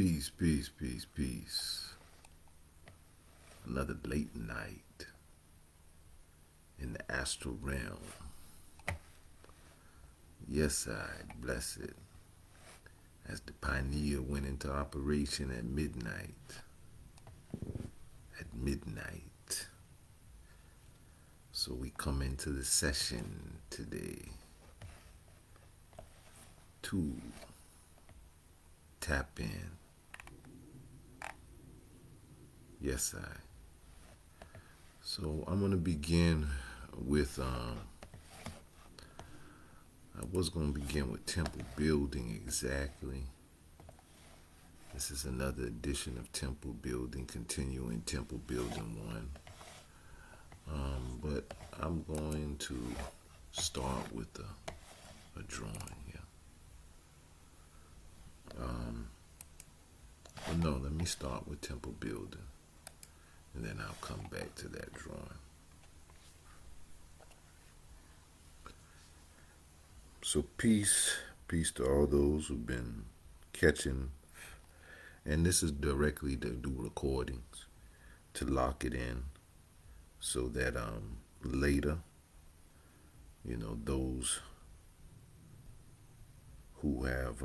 Peace, peace, peace, peace. Another late night in the astral realm. Yes, I bless it. As the Pioneer went into operation at midnight. At midnight. So we come into the session today to tap in. Yes, I. So I'm going to begin with, I was going to begin with temple building exactly. This is another edition of temple building, continuing temple building 1. But I'm going to start with a drawing here. Well, no, let me start with temple building, and then I'll come back to that drawing. So peace to all those who've been catching, and this is directly to do recordings, to lock it in, so that later, those who have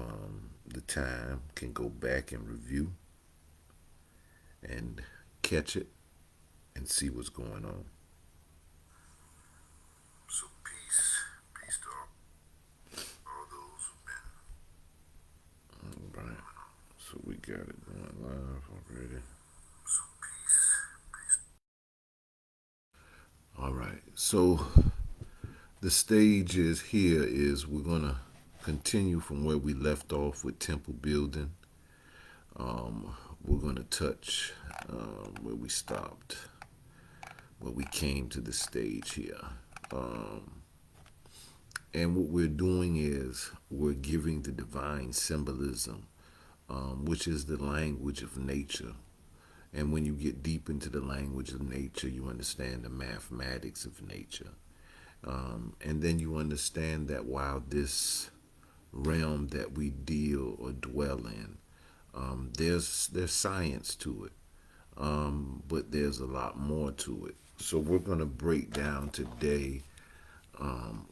the time can go back and review and catch it and see what's going on. So peace to all those who've been. All right. So we got it going live already. So peace. All right. So the stage is here is we're gonna continue from where we left off with temple building. We're gonna touch where we stopped, where we came to the stage here. And what we're doing is we're giving the divine symbolism, which is the language of nature. And when you get deep into the language of nature, you understand the mathematics of nature. And then you understand that while this realm that we deal or dwell in, there's science to it, but there's a lot more to it. So we're going to break down today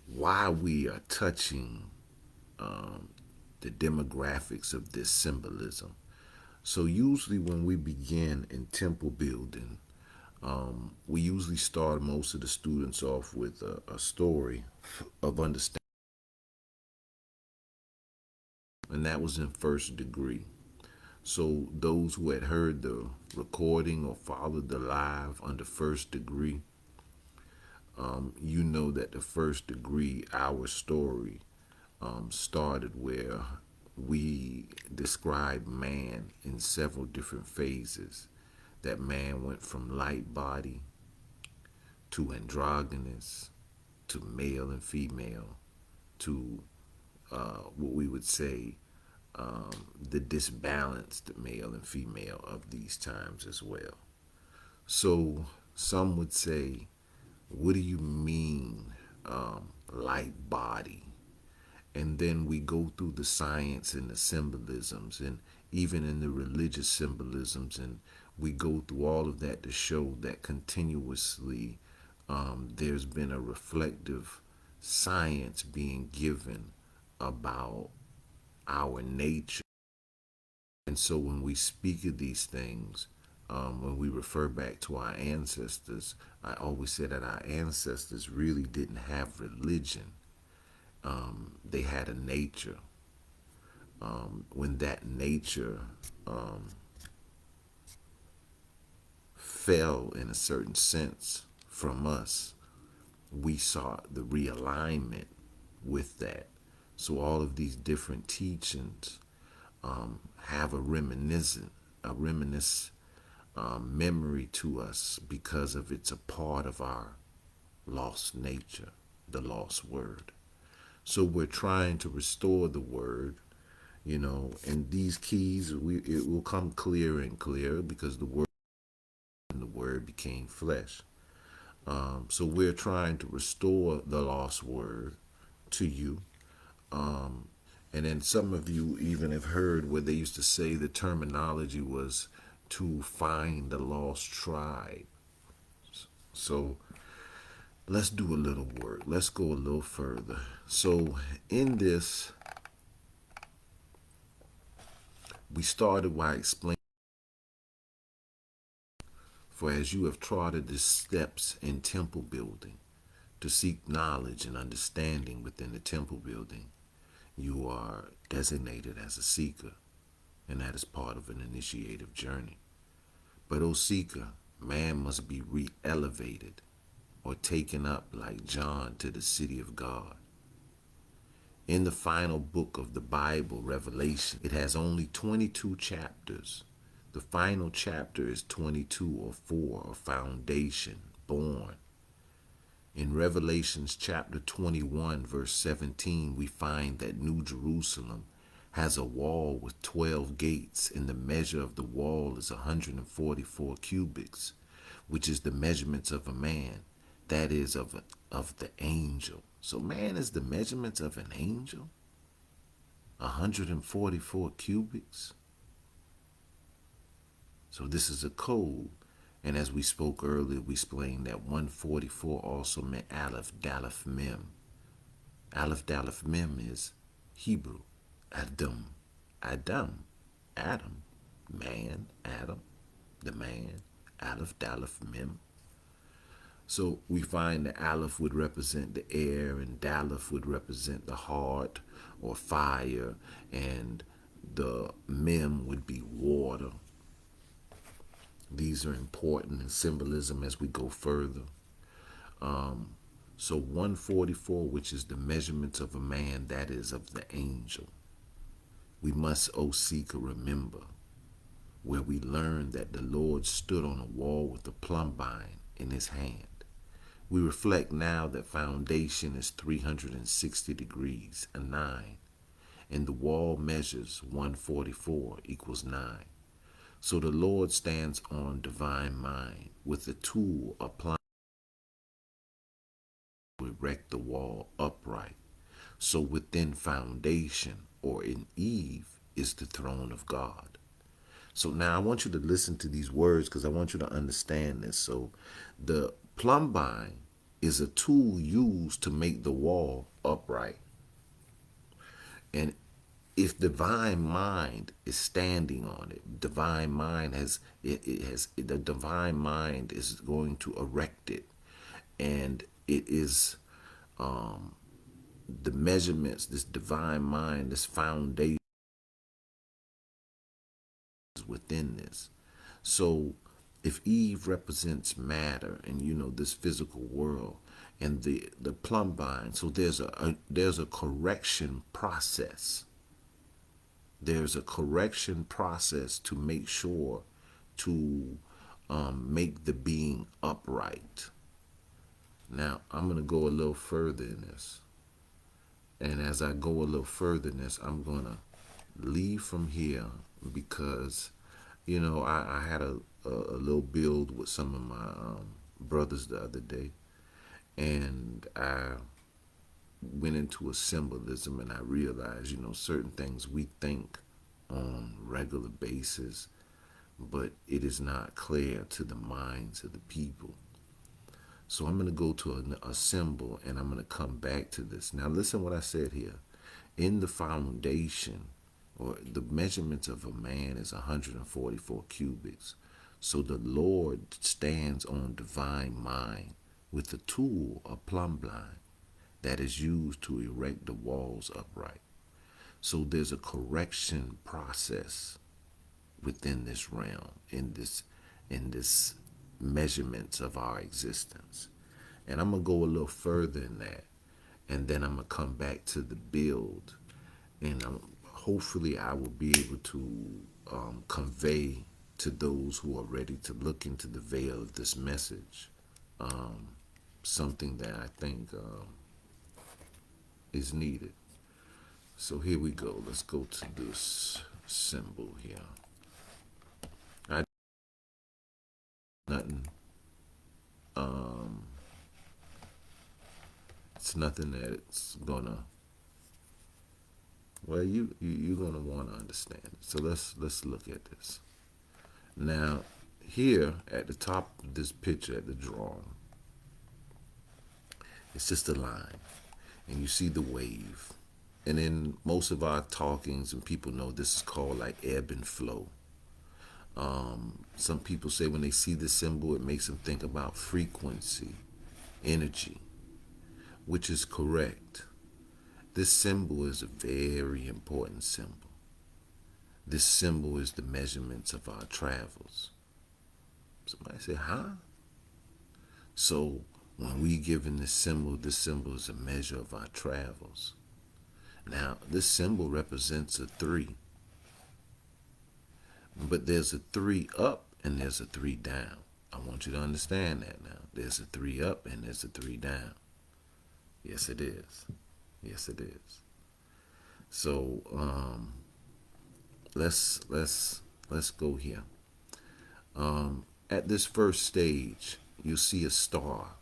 why we are touching the demographics of this symbolism. So usually when we begin in temple building, we usually start most of the students off with a story of understanding. And that was in first degree. So those who had heard the recording or followed the live under first degree, you know that the first degree, our story, started where we described man in several different phases. That man went from light body to androgynous to male and female to what we would say the disbalanced male and female of these times as well. So some would say, what do you mean light body? And then we go through the science and the symbolisms and even in the religious symbolisms, and we go through all of that to show that continuously there's been a reflective science being given about our nature. And so when we speak of these things, when we refer back to our ancestors, I always say that our ancestors really didn't have religion. They had a nature. When that nature fell in a certain sense from us, we sought the realignment with that. So all of these different teachings have a reminisce memory to us because of it's a part of our lost nature, the lost word. So we're trying to restore the word, and these keys, it will come clearer and clearer because the word became flesh. So we're trying to restore the lost word to you. And then some of you even have heard where they used to say the terminology was to find the lost tribe. So let's do a little work. Let's go a little further. So in this, we started by explaining, for as you have trotted the steps in temple building to seek knowledge and understanding within the temple building, you are designated as a seeker, and that is part of an initiative journey. But, O seeker, man must be re-elevated or taken up like John to the city of God. In the final book of the Bible, Revelation, it has only 22 chapters. The final chapter is 22 or 4, or foundation, born. In Revelations chapter 21, verse 17, we find that New Jerusalem has a wall with 12 gates, and the measure of the wall is 144 cubits, which is the measurements of a man, that is, of the angel. So man is the measurements of an angel? 144 cubits? So this is a code. And as we spoke earlier, we explained that 144 also meant Aleph, Daleth, Mem. Aleph, Daleth, Mem is Hebrew. Adam, Adam, Adam, man, Adam, the man, Aleph, Daleth, Mem. So we find that Aleph would represent the air, and Daleth would represent the heart or fire, and the Mem would be water. These are important in symbolism as we go further. So 144, which is the measurements of a man, that is of the angel. We must, O seeker, remember where we learned that the Lord stood on a wall with a plumbine in his hand. We reflect now that foundation is 360 degrees, a 9, and the wall measures 144 equals 9. So the Lord stands on divine mind with a tool applied to erect the wall upright. So within foundation, or in Eve, is the throne of God. So now I want you to listen to these words because I want you to understand this. So the plumbine is a tool used to make the wall upright. And if divine mind is standing on it, divine mind the divine mind is going to erect it, and it is the measurements, this divine mind, this foundation is within this. So if Eve represents matter and this physical world, and the plumbine, so there's a correction process. There's a correction process to make sure to make the being upright. Now, I'm going to go a little further in this. And as I go a little further in this, I'm going to leave from here because, I had a little build with some of my brothers the other day. And I went into a symbolism, and I realized, certain things we think on regular basis, but it is not clear to the minds of the people. So I'm going to go to a symbol, and I'm going to come back to this. Now listen what I said here. In the foundation, or the measurements of a man is 144 cubits. So the Lord stands on divine mind with a tool, a plumbine, that is used to erect the walls upright. So there's a correction process within this realm, in this measurements of our existence. And I'm going to go a little further in that, and then I'm going to come back to the build, and hopefully I will be able to convey to those who are ready to look into the veil of this message something that I think is needed. So here we go. Let's go to this symbol here. It's nothing that it's gonna Well, you're gonna want to understand it. So let's look at this. Now, here at the top of this picture, at the drawing, it's just a line, and you see the wave. And in most of our talkings, and people know this is called like ebb and flow. Some people say when they see the symbol, it makes them think about frequency, energy, which is correct. This symbol is a very important symbol. This symbol is the measurements of our travels. Somebody say, huh? So when we given this symbol is a measure of our travels. Now, this symbol represents a 3. But there's a 3 up and there's a 3 down. I want you to understand that now. There's a 3 up and there's a 3 down. Yes, it is. Yes, it is. So let's go here. At this first stage, you'll see a star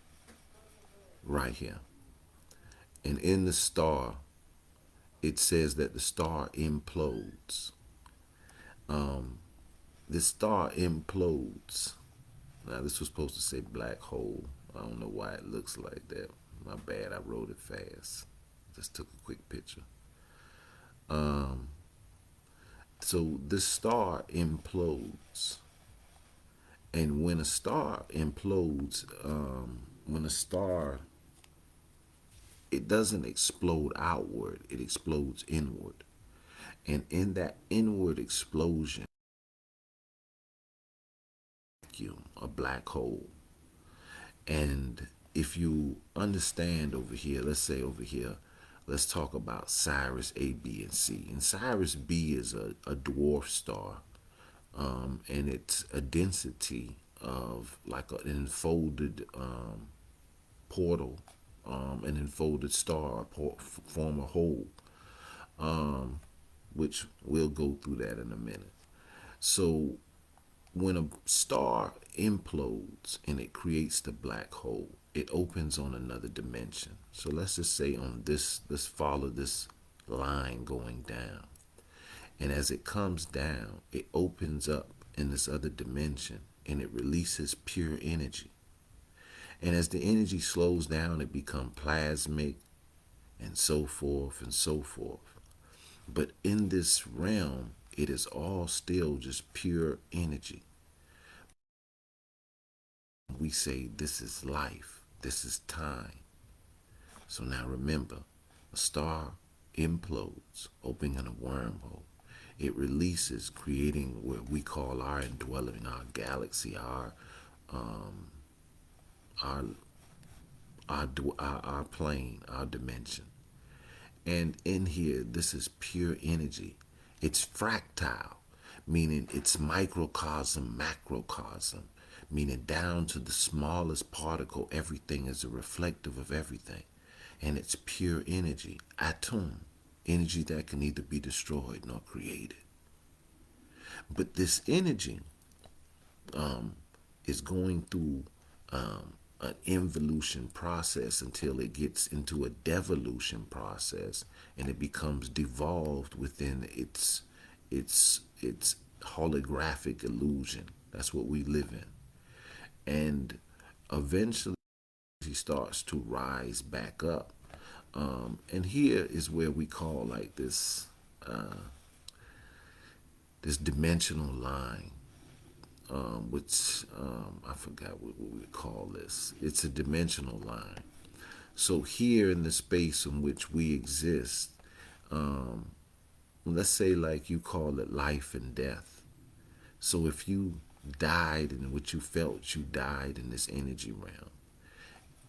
right here. And in the star, it says that the star implodes. The star implodes. Now, this was supposed to say black hole. I don't know why it looks like that. My bad, I wrote it fast. Just took a quick picture. So this star implodes. And when a star implodes, it doesn't explode outward, it explodes inward. And in that inward explosion, a black hole. And if you understand over here, let's say over here, let's talk about Sirius A, B, and C. And Sirius B is a dwarf star, and it's a density of like an enfolded portal, an enfolded star, form a hole, which we'll go through that in a minute. So when a star implodes and it creates the black hole, it opens on another dimension. So let's just say on this, let's follow this line going down. And as it comes down, it opens up in this other dimension and it releases pure energy. And as the energy slows down, it becomes plasmic and so forth and so forth. But in this realm, it is all still just pure energy. We say this is life, this is time. So now remember, a star implodes, opening a wormhole. It releases, creating what we call our indwelling, our galaxy, our plane, our dimension. And in here, this is pure energy. It's fractile, meaning it's microcosm, macrocosm, meaning down to the smallest particle, everything is a reflective of everything. And it's pure energy, atom, energy that can neither be destroyed nor created. But this energy is going through an involution process until it gets into a devolution process and it becomes devolved within its holographic illusion. That's what we live in. And eventually he starts to rise back up. And here is where we call like this this dimensional line, which I forgot what we would call this. It's a dimensional line. So here in the space in which we exist, let's say like you call it life and death. So if you died in what you felt, you died in this energy realm.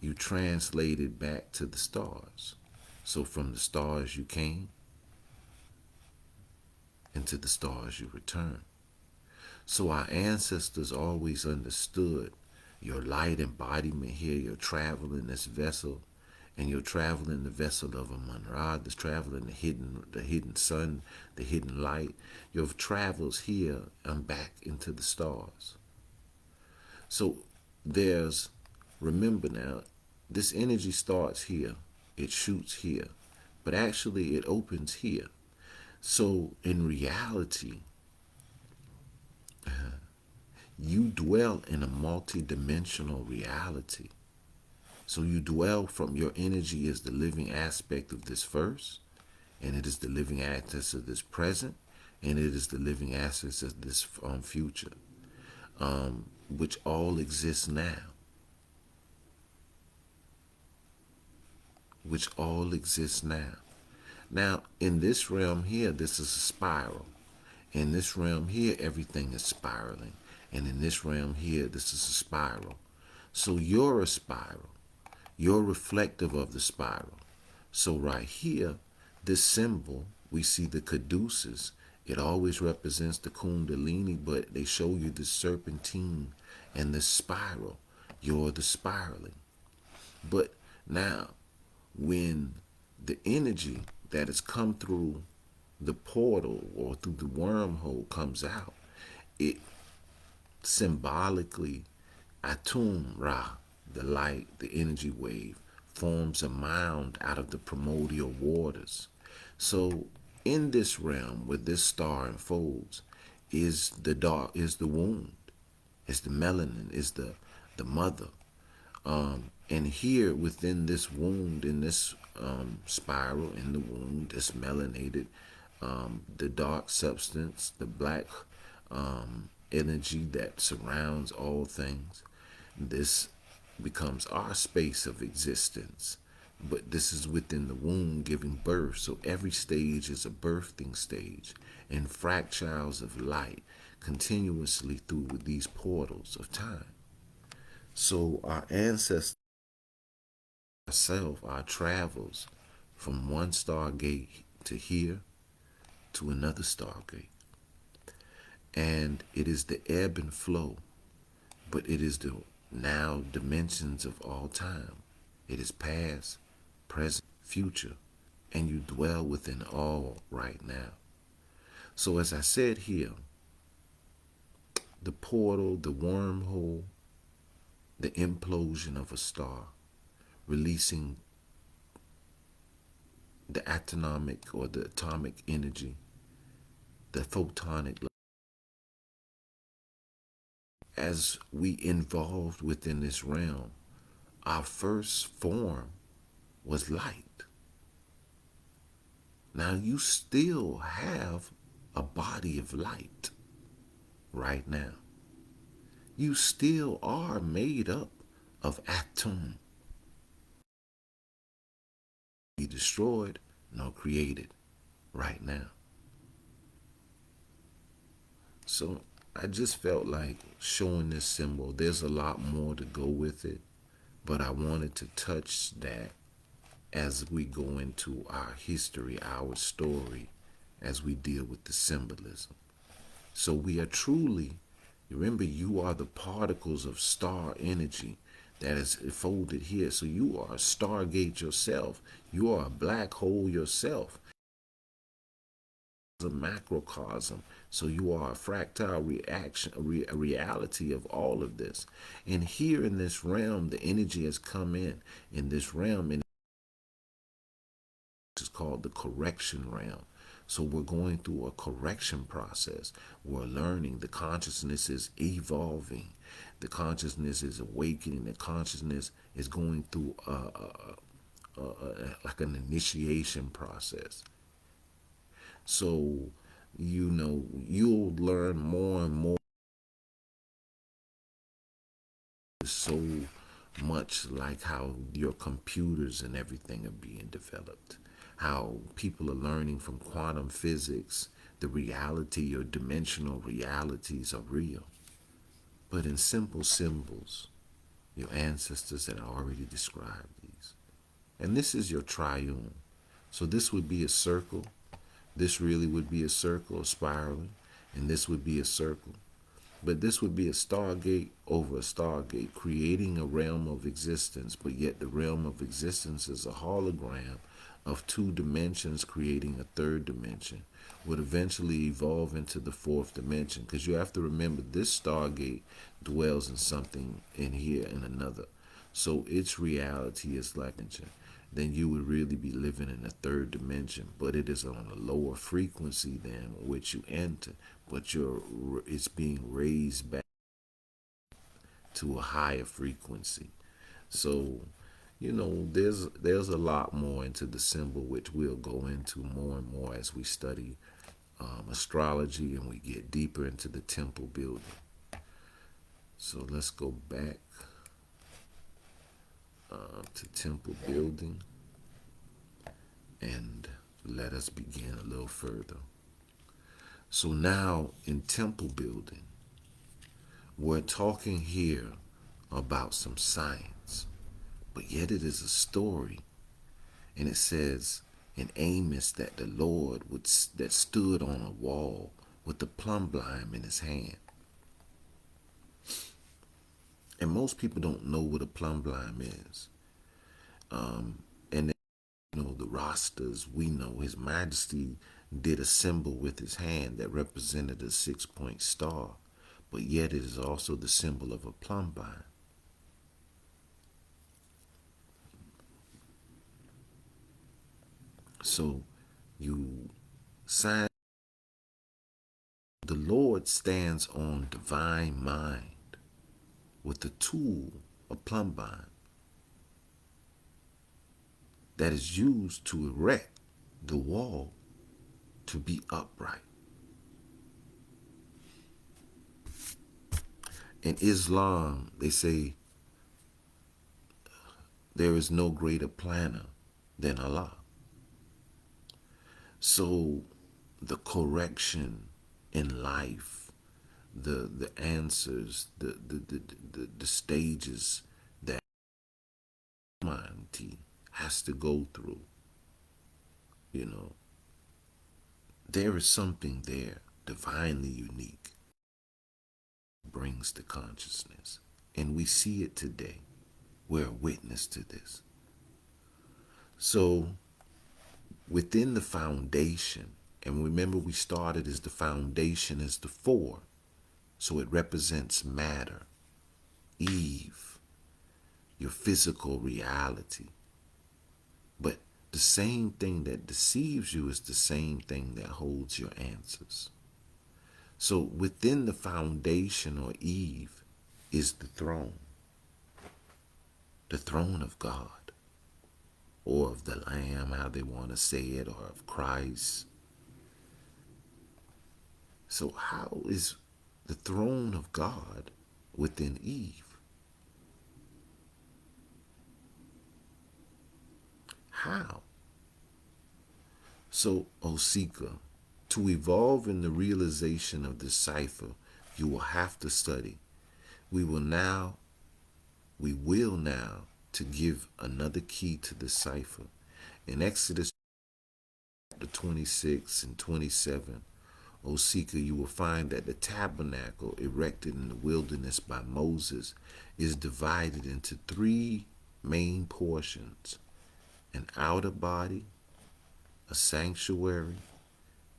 You translated back to the stars. So from the stars you came, and to the stars you return. So our ancestors always understood your light embodiment here, you're traveling this vessel, and you're traveling the vessel of a Munrad, that's traveling the hidden sun, the hidden light. Your travels here and back into the stars. So remember now, this energy starts here, it shoots here, but actually it opens here. So in reality, you dwell in a multi-dimensional reality. So you dwell from your energy is the living aspect of this verse, and it is the living aspect of this present, and it is the living aspect of this future, which all exists now. Which all exists now. Now, in this realm here, this is a spiral. In this realm here, everything is spiraling. And in this realm here, this is a spiral. So you're a spiral. You're reflective of the spiral. So right here, this symbol, we see the caduceus. It always represents the kundalini, but they show you the serpentine and the spiral. You're the spiraling. But now, when the energy that has come through the portal or through the wormhole comes out, it symbolically, Atum Ra, the light, the energy wave, forms a mound out of the primordial waters. So in this realm where this star unfolds is the dark, is the wound, is the melanin, is the mother. And here within this wound, in this spiral in the wound, this melanated, the dark substance, the black energy that surrounds all things, this becomes our space of existence. But this is within the womb giving birth. So every stage is a birthing stage and fractals of light continuously through these portals of time. So our ancestors, ourselves, our travels from one stargate to here to another stargate. And it is the ebb and flow, but it is the now dimensions of all time. It is past, present, future, and you dwell within all right now. So as I said here, the portal, the wormhole, the implosion of a star, releasing the atomic or the atomic energy, the photonic. As we evolved within this realm, our first form was light. Now you still have a body of light right now. You still are made up of atom. Be destroyed nor created right now. So I just felt like showing this symbol. There's a lot more to go with it, but I wanted to touch that as we go into our history, our story, as we deal with the symbolism. So we are truly, remember, you are the particles of star energy that is folded here. So you are a stargate yourself. You are a black hole yourself. A macrocosm. So you are a fractal reaction, a reality of all of this. And here in this realm, the energy has come in this realm, and it's called the correction realm. So we're going through a correction process. We're learning. The consciousness is evolving. The consciousness is awakening. The consciousness is going through like an initiation process. So, you'll learn more and more. So much like how your computers and everything are being developed. How people are learning from quantum physics, the reality or dimensional realities are real. But in simple symbols, your ancestors had already described these. And this is your triune. So this would be a circle. This really would be a circle, a spiraling, and this would be a circle. But this would be a stargate over a stargate, creating a realm of existence, but yet the realm of existence is a hologram of two dimensions creating a third dimension, would eventually evolve into the fourth dimension. Because you have to remember, this stargate dwells in something in here and another. So its reality is like then you would really be living in a third dimension. But it is on a lower frequency than which you enter. But it's being raised back to a higher frequency. So, there's a lot more into the symbol, which we'll go into more and more as we study astrology and we get deeper into the temple building. So let's go back to temple building and let us begin a little further. So now in temple building, we're talking here about some science, but yet it is a story. And it says in Amos that the Lord that stood on a wall with the plumb line in his hand. And most people don't know what a plumb line is. And the Rastas, we know His Majesty did a symbol with his hand that represented a 6-point star, but yet it is also the symbol of a plumb line. So you sign, the Lord stands on divine mind with the tool of plumb line that is used to erect the wall to be upright. In Islam, they say there is no greater planner than Allah. So the correction in life, the answers, the stages that humanity has to go through, there is something there divinely unique brings to consciousness. And we see it today. We're a witness to this. So within the foundation, and remember we started as the foundation is the 4. So it represents matter, Eve, your physical reality. But the same thing that deceives you is the same thing that holds your answers. So within the foundation, or Eve, is the throne of God, or of the Lamb, how they want to say it, or of Christ. So how is the throne of God within Eve? How? So, O seeker, to evolve in the realization of this cipher, you will have to study. We will now to give another key to the cipher. In Exodus chapter 26 and 27, O seeker, you will find that the tabernacle erected in the wilderness by Moses is divided into 3 main portions: an outer body, a sanctuary,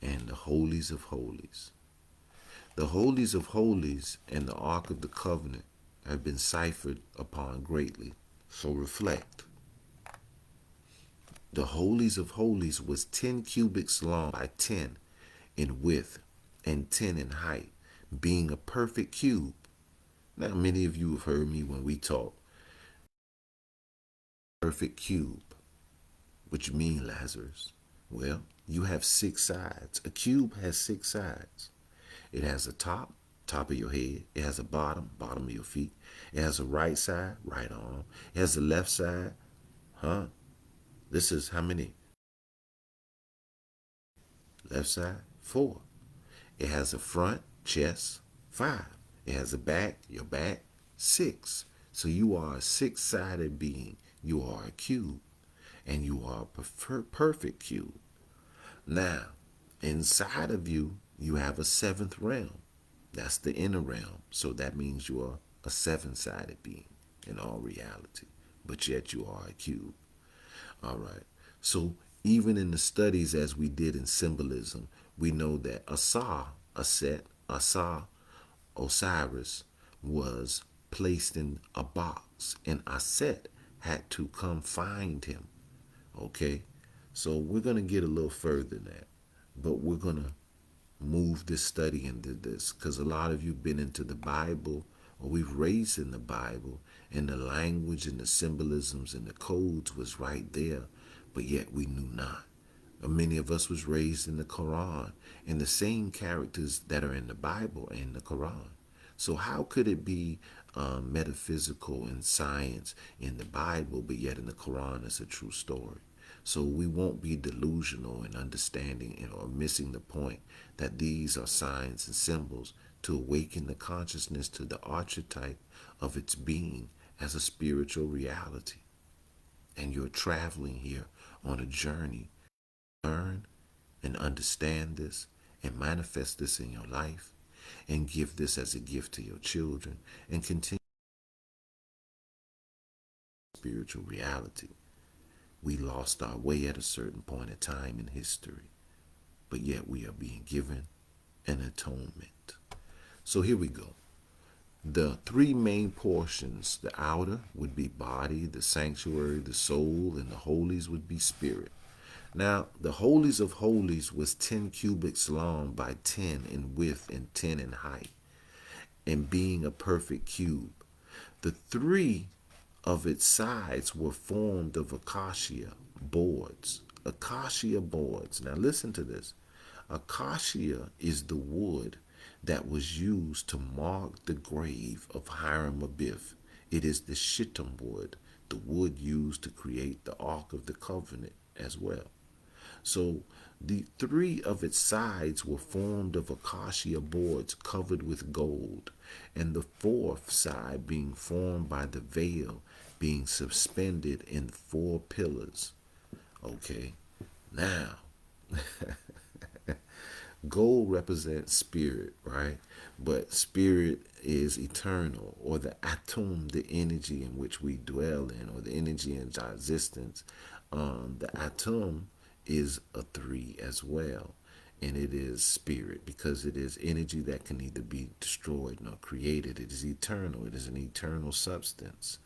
and the holies of holies. The holies of holies and the Ark of the Covenant have been ciphered upon greatly. So reflect. The holies of holies was 10 cubits long by 10 in width and 10 in height, being a perfect cube. Now, many of you have heard me when we talk. Perfect cube. What you mean, Lazarus? Well, you have 6 sides. A cube has 6 sides. It has a top of your head. It has a bottom of your feet. It has a right side, right arm. It has a left side. This is how many? Left side, 4. It has a front, chest, 5. It has a back, your back, 6. So you are a 6-sided being. You are a cube. And you are a perfect cube. Now, inside of you, you have a 7th realm. That's the inner realm. So that means you are a 7-sided being in all reality. But yet you are a cube. All right. So even in the studies as we did in symbolism, we know that Osiris was placed in a box, and Aset had to come find him. Okay? So we're going to get a little further than that. But we're going to move this study into this because a lot of you been into the Bible, or we've raised in the Bible, and the language and the symbolisms and the codes was right there, but yet we knew not. Many of us was raised in the Quran, and the same characters that are in the Bible are in the Quran. So how could it be metaphysical and science in the Bible, but yet in the Quran it's a true story? So we won't be delusional in understanding or missing the point that these are signs and symbols to awaken the consciousness to the archetype of its being as a spiritual reality. And you're traveling here on a journey. Learn and understand this and manifest this in your life and give this as a gift to your children and continue spiritual reality. We lost our way at a certain point in time in history, but yet we are being given an atonement. So here we go. The three main portions, the outer would be body, the sanctuary, the soul, and the holies would be spirit. Now, the holies of holies was 10 cubits long by 10 in width and 10 in height, and being a perfect cube. The three of its sides were formed of acacia boards. Acacia boards. Now listen to this. Acacia is the wood that was used to mark the grave of Hiram Abiff. It is the shittim wood, the wood used to create the Ark of the Covenant as well. So the three of its sides were formed of acacia boards covered with gold, and the fourth side being formed by the veil being suspended in 4 pillars. Okay, now gold represents spirit, right? But spirit is eternal, or the atom, the energy in which we dwell in, or the energy in our existence. The atom is a 3 as well, and it is spirit because it is energy that can neither be destroyed nor created. It is eternal. It is an eternal substance.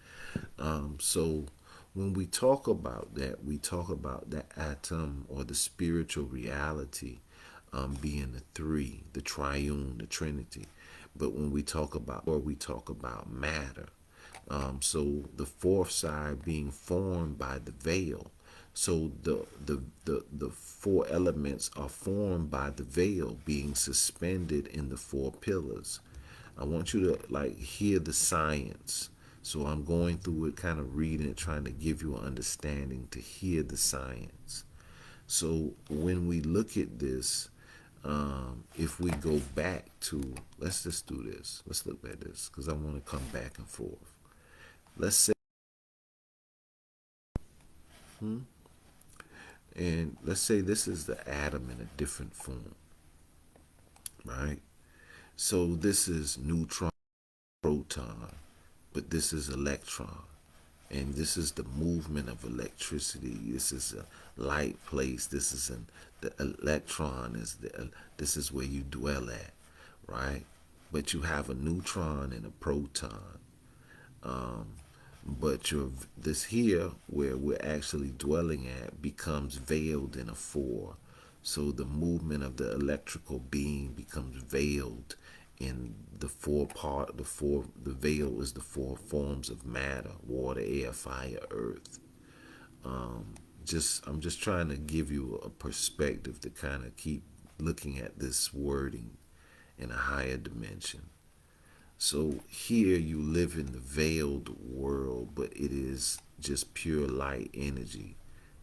So when we talk about that, we talk about the atom or the spiritual reality being the 3, the triune, the Trinity. But when we talk about, or we talk about matter, so the fourth side being formed by the veil. So the 4 elements are formed by the veil being suspended in the 4 pillars. I want you to like hear the science. So I'm going through it, kind of reading it, trying to give you an understanding to hear the science. So when we look at this, if we go back to, let's just do this. Let's look at this because I want to come back and forth. Let's say, and let's say this is the atom in a different form, right? So this is neutron, proton, but this is electron. And this is the movement of electricity. This is a light place. This is the electron is this is where you dwell at, right? But you have a neutron and a proton. But this here where we're actually dwelling at becomes veiled in a 4. So the movement of the electrical being becomes veiled in the 4 part. The veil is the 4 forms of matter: water, air, fire, earth. I'm just trying to give you a perspective to kind of keep looking at this wording in a higher dimension. So here you live in the veiled world, but it is just pure light energy.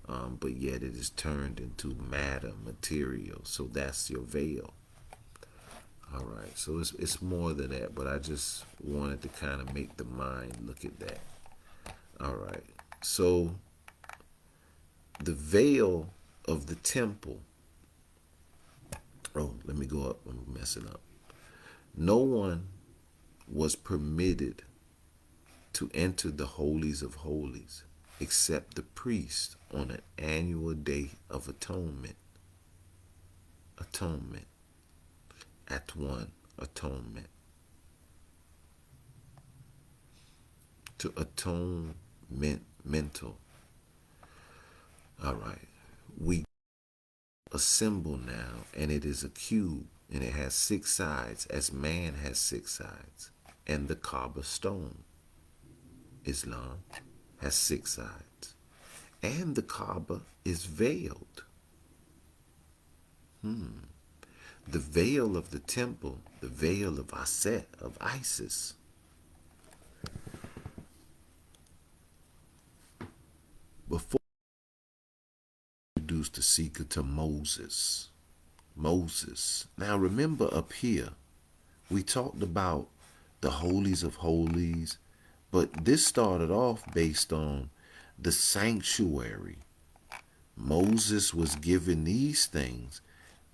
But yet it is turned into matter, material. So that's your veil. All right. So it's more than that, but I just wanted to kind of make the mind look at that. All right. So the veil of the temple. Oh, let me go up. I'm messing up. No one was permitted to enter the holies of holies except the priest on an annual day of atonement. Atonement. At one, atonement. To atone mental. All right. We a symbol now, and it is a cube, and it has 6 sides, as man has 6 sides. And the Kaaba stone, Islam, has 6 sides. And the Kaaba is veiled. The veil of the temple, the veil of Aset, of Isis. Before we introduced the seeker to Moses. Moses. Now remember up here, we talked about the holies of holies, but this started off based on the sanctuary. Moses was given these things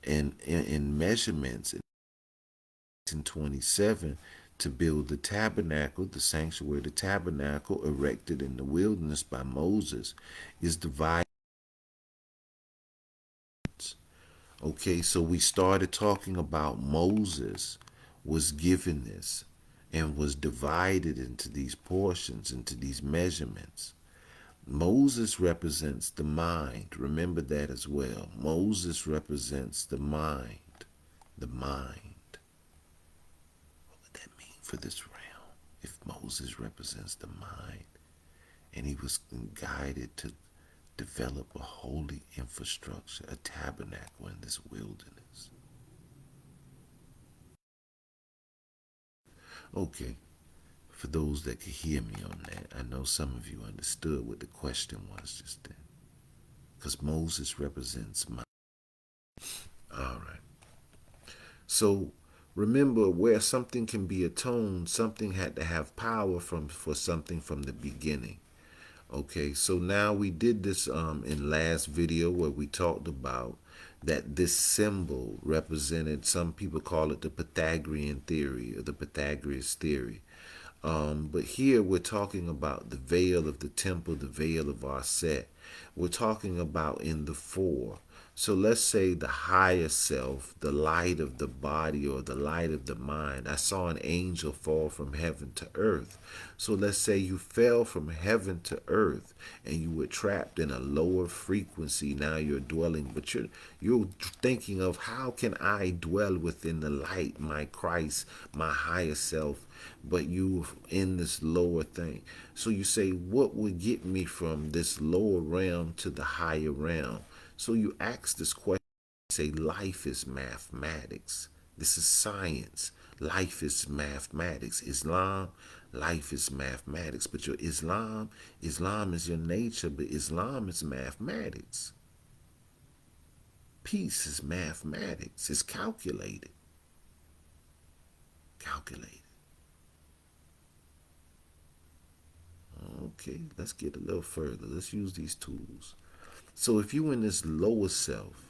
in measurements in 27 to build the tabernacle, the sanctuary. The tabernacle erected in the wilderness by Moses is divided. Okay, so we started talking about Moses was given this and was divided into these portions, into these measurements. Moses represents the mind. Remember that as well. Moses represents the mind. The mind. What would that mean for this realm? If Moses represents the mind and he was guided to develop a holy infrastructure, a tabernacle in this wilderness. Okay, for those that could hear me on that, I know some of you understood what the question was just then. Because Moses represents my. All right. So remember, where something can be atoned, something had to have power for something from the beginning. Okay, so now we did this in last video where we talked about that this symbol represented, some people call it the Pythagorean theory or the Pythagoras theory. But here we're talking about the veil of the temple, the veil of our set. We're talking about in the four. So let's say the higher self, the light of the body or the light of the mind. I saw an angel fall from heaven to earth. So let's say you fell from heaven to earth and you were trapped in a lower frequency. Now you're dwelling, but you're thinking of how can I dwell within the light, my Christ, my higher self, but you in this lower thing. So you say, what would get me from this lower realm to the higher realm? So you ask this question, say life is mathematics. This is science. Life is mathematics. Islam, life is mathematics. But your Islam is your nature, but Islam is mathematics. Peace is mathematics. It's calculated. Calculated. Okay, let's get a little further. Let's use these tools. So if you in this lower self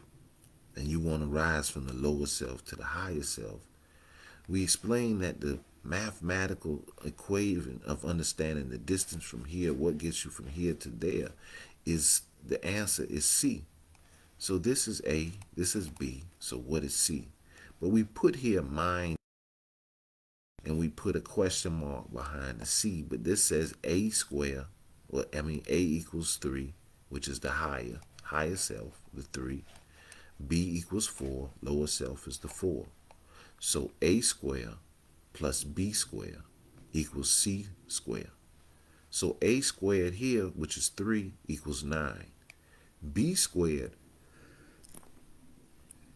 and you want to rise from the lower self to the higher self, we explain that the mathematical equation of understanding the distance from here, what gets you from here to there, is the answer is C. So this is A, this is B, so what is C? But we put here mind and we put a question mark behind the C, but this says A square, A equals 3, which is the higher self, the 3. B equals 4, lower self is the 4. So A square plus B square equals C square. So A squared here, which is 3, equals 9. B squared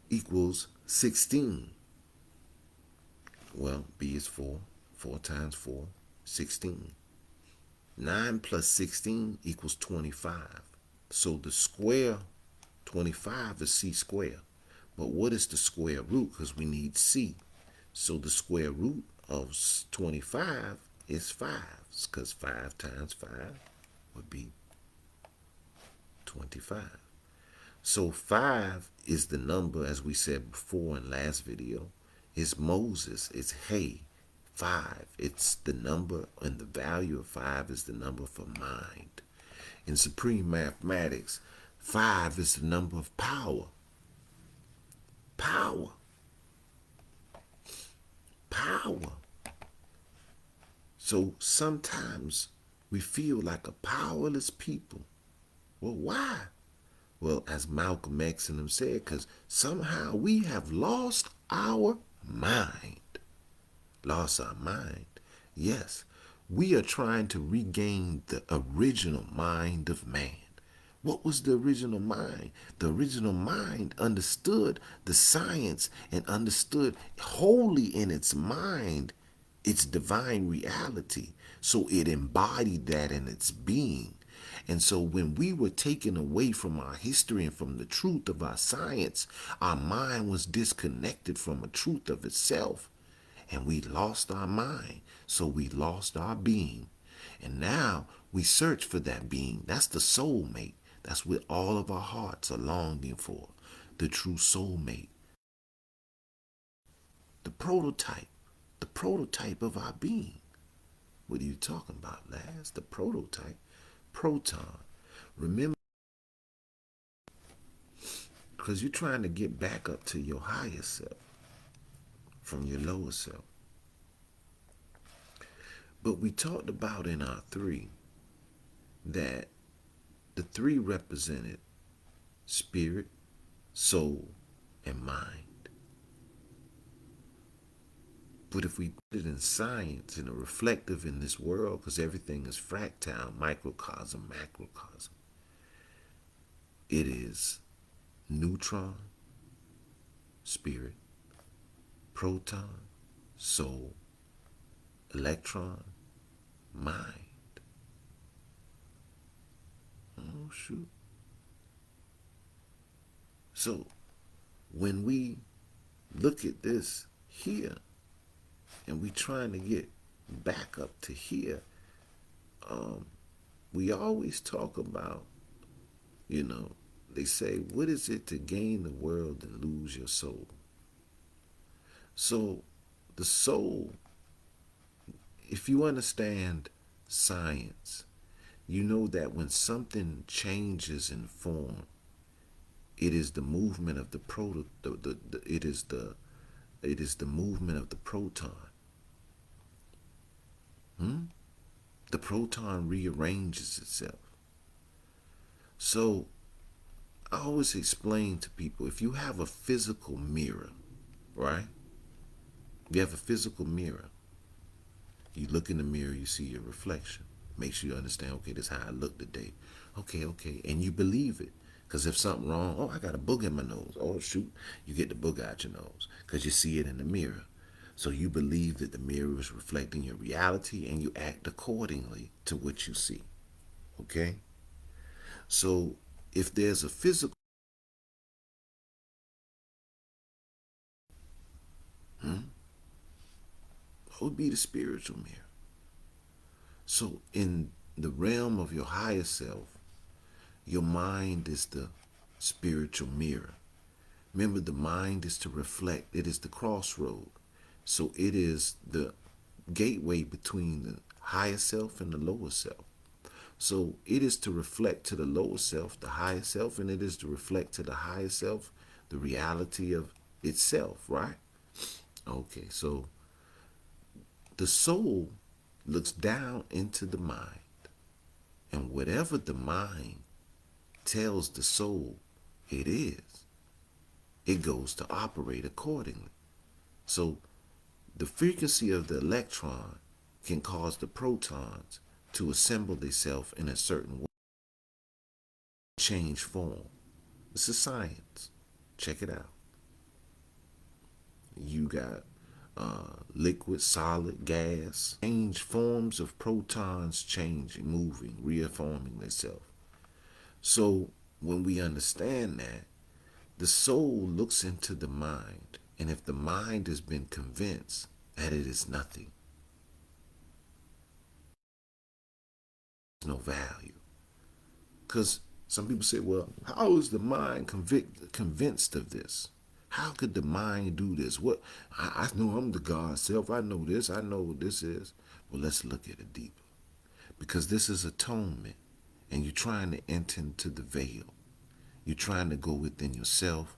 equals 16. Well, B is 4. 4 times 4, 16. 9 plus 16 equals 25. So the square 25 is C squared. But what is the square root? Because we need C. So the square root of 25 is 5. Because 5 times 5 would be 25. So 5 is the number, as we said before in last video, is Moses. It's Hey, 5. It's the number, and the value of 5 is the number for mind. In supreme mathematics, 5 is the number of power. Power. Power. So sometimes we feel like a powerless people. Well, why? Well, as Malcolm X and them said, because somehow we have lost our mind. Lost our mind. Yes, we are trying to regain the original mind of man. What was the original mind? The original mind understood the science and understood wholly in its mind its divine reality. So it embodied that in its being. And so when we were taken away from our history and from the truth of our science, our mind was disconnected from the truth of itself. And we lost our mind. So we lost our being. And now we search for that being. That's the soulmate. That's what all of our hearts are longing for. The true soulmate. The prototype. The prototype of our being. What are you talking about, Laz? The prototype. Proton. Remember, because you're trying to get back up to your higher self from your lower self. But we talked about in our three that the three represented spirit, soul, and mind. But if we put it in science, in a reflective in this world, because everything is fractal, microcosm, macrocosm, it is neutron, spirit, proton, soul, electron, mind. Oh, shoot. So when we look at this here and we trying to get back up to here, we always talk about, they say, what is it to gain the world and lose your soul? So the soul, if you understand science, you know that when something changes in form, it is the movement of the it is the movement of the proton. The proton rearranges itself. So I always explain to people, if you have a physical mirror, right? You have a physical mirror. You look in the mirror, you see your reflection. Make sure you understand, okay, this is how I look today. Okay. And you believe it. Because if something wrong, oh, I got a booger in my nose. Oh, shoot, you get the booger out your nose because you see it in the mirror. So you believe that the mirror is reflecting your reality and you act accordingly to what you see. Okay? So if there's a physical, what would be the spiritual mirror? So in the realm of your higher self, your mind is the spiritual mirror. Remember, the mind is to reflect. It is the crossroad. So it is the gateway between the higher self and the lower self. So it is to reflect to the lower self, the higher self, and it is to reflect to the higher self the reality of itself, right? Okay, so the soul looks down into the mind, and whatever the mind tells the soul it is, it goes to operate accordingly. So the frequency of the electron can cause the protons to assemble themselves in a certain way, change form. This is science. Check it out. You got liquid, solid, gas. Change forms of protons changing, moving, reforming themselves. So when we understand that, the soul looks into the mind, and if the mind has been convinced that it is nothing, there's no value. Because some people say, well, how is the mind convinced of this? How could the mind do this? What I know I'm the God self. I know this. I know what this is. Well, let's look at it deeper. Because this is atonement. And you're trying to enter into the veil. You're trying to go within yourself.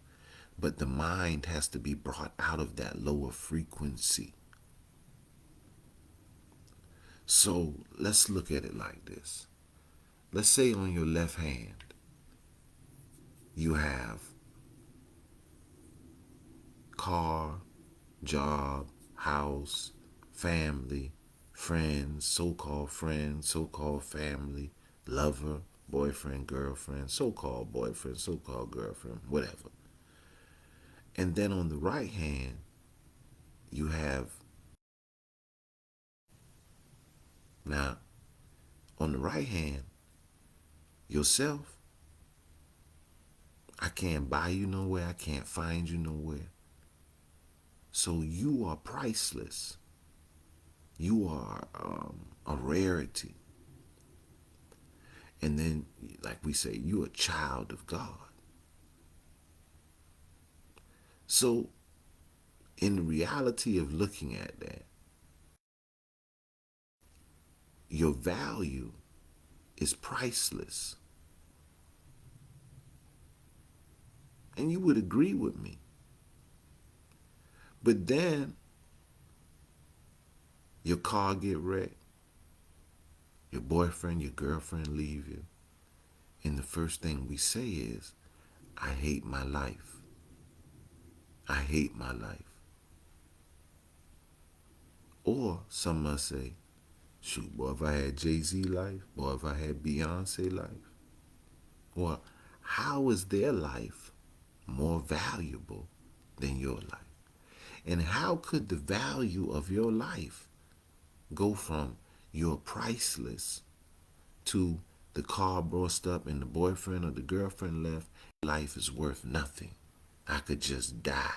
But the mind has to be brought out of that lower frequency. So let's look at it like this. Let's say on your left hand, You have car, job, house, family, friends, so-called family, lover, boyfriend, girlfriend, so-called girlfriend, whatever. And then on the right hand, you have, now, on the right hand, yourself. I can't buy you nowhere. I can't find you nowhere. So you are priceless. You are a rarity. And then, like we say, you're a child of God. So, in the reality of looking at that, your value is priceless. And you would agree with me. But then, your car get wrecked, your boyfriend, your girlfriend leave you, and the first thing we say is, I hate my life. I hate my life. Or some must say, shoot, boy, if I had Jay-Z life, boy, if I had Beyonce life. Or how is their life more valuable than your life? And how could the value of your life go from you're priceless to the car burst up and the boyfriend or the girlfriend left? Life is worth nothing. I could just die.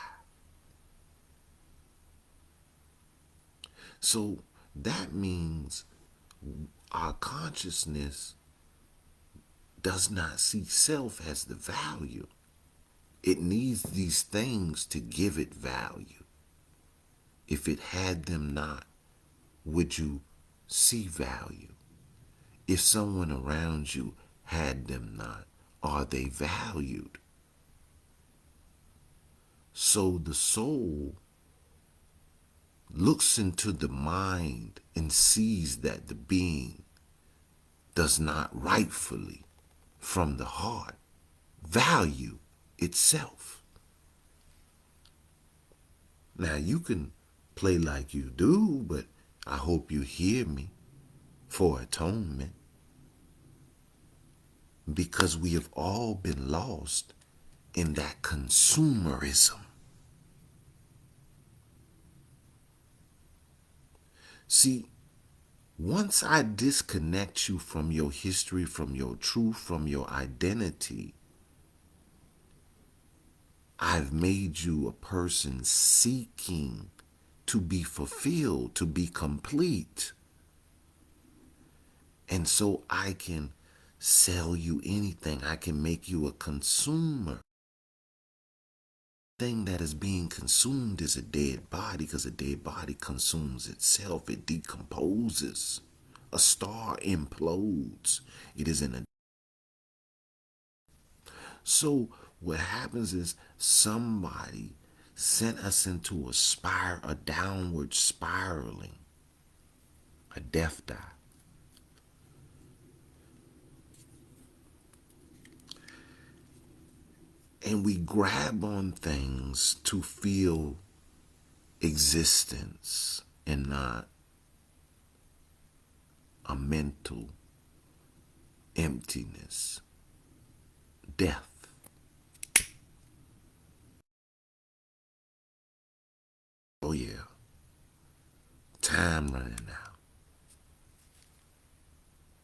So that means our consciousness does not see self as the value. It needs these things to give it value. If it had them not, would you see value? If someone around you had them not, are they valued? So the soul looks into the mind and sees that the being does not rightfully, from the heart, value itself. Now you can play like you do, but I hope you hear me for atonement. Because we have all been lost in that consumerism. See, once I disconnect you from your history, from your truth, from your identity, I've made you a person seeking to be fulfilled, to be complete. And so I can sell you anything. I can make you a consumer. Thing that is being consumed is a dead body, because a dead body consumes itself. It decomposes. A star implodes. It is in a... So what happens is somebody sent us into a downward spiraling, a death dive. And we grab on things to feel existence and not a mental emptiness, death. Oh yeah, time running out.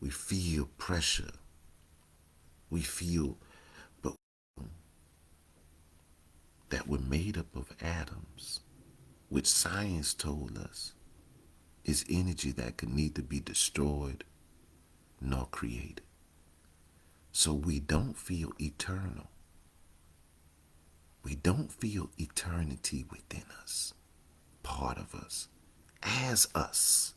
We feel pressure. We feel, but that we're made up of atoms, which science told us is energy that can neither be destroyed nor created. So we don't feel eternal. We don't feel eternity within us, part of us, as us.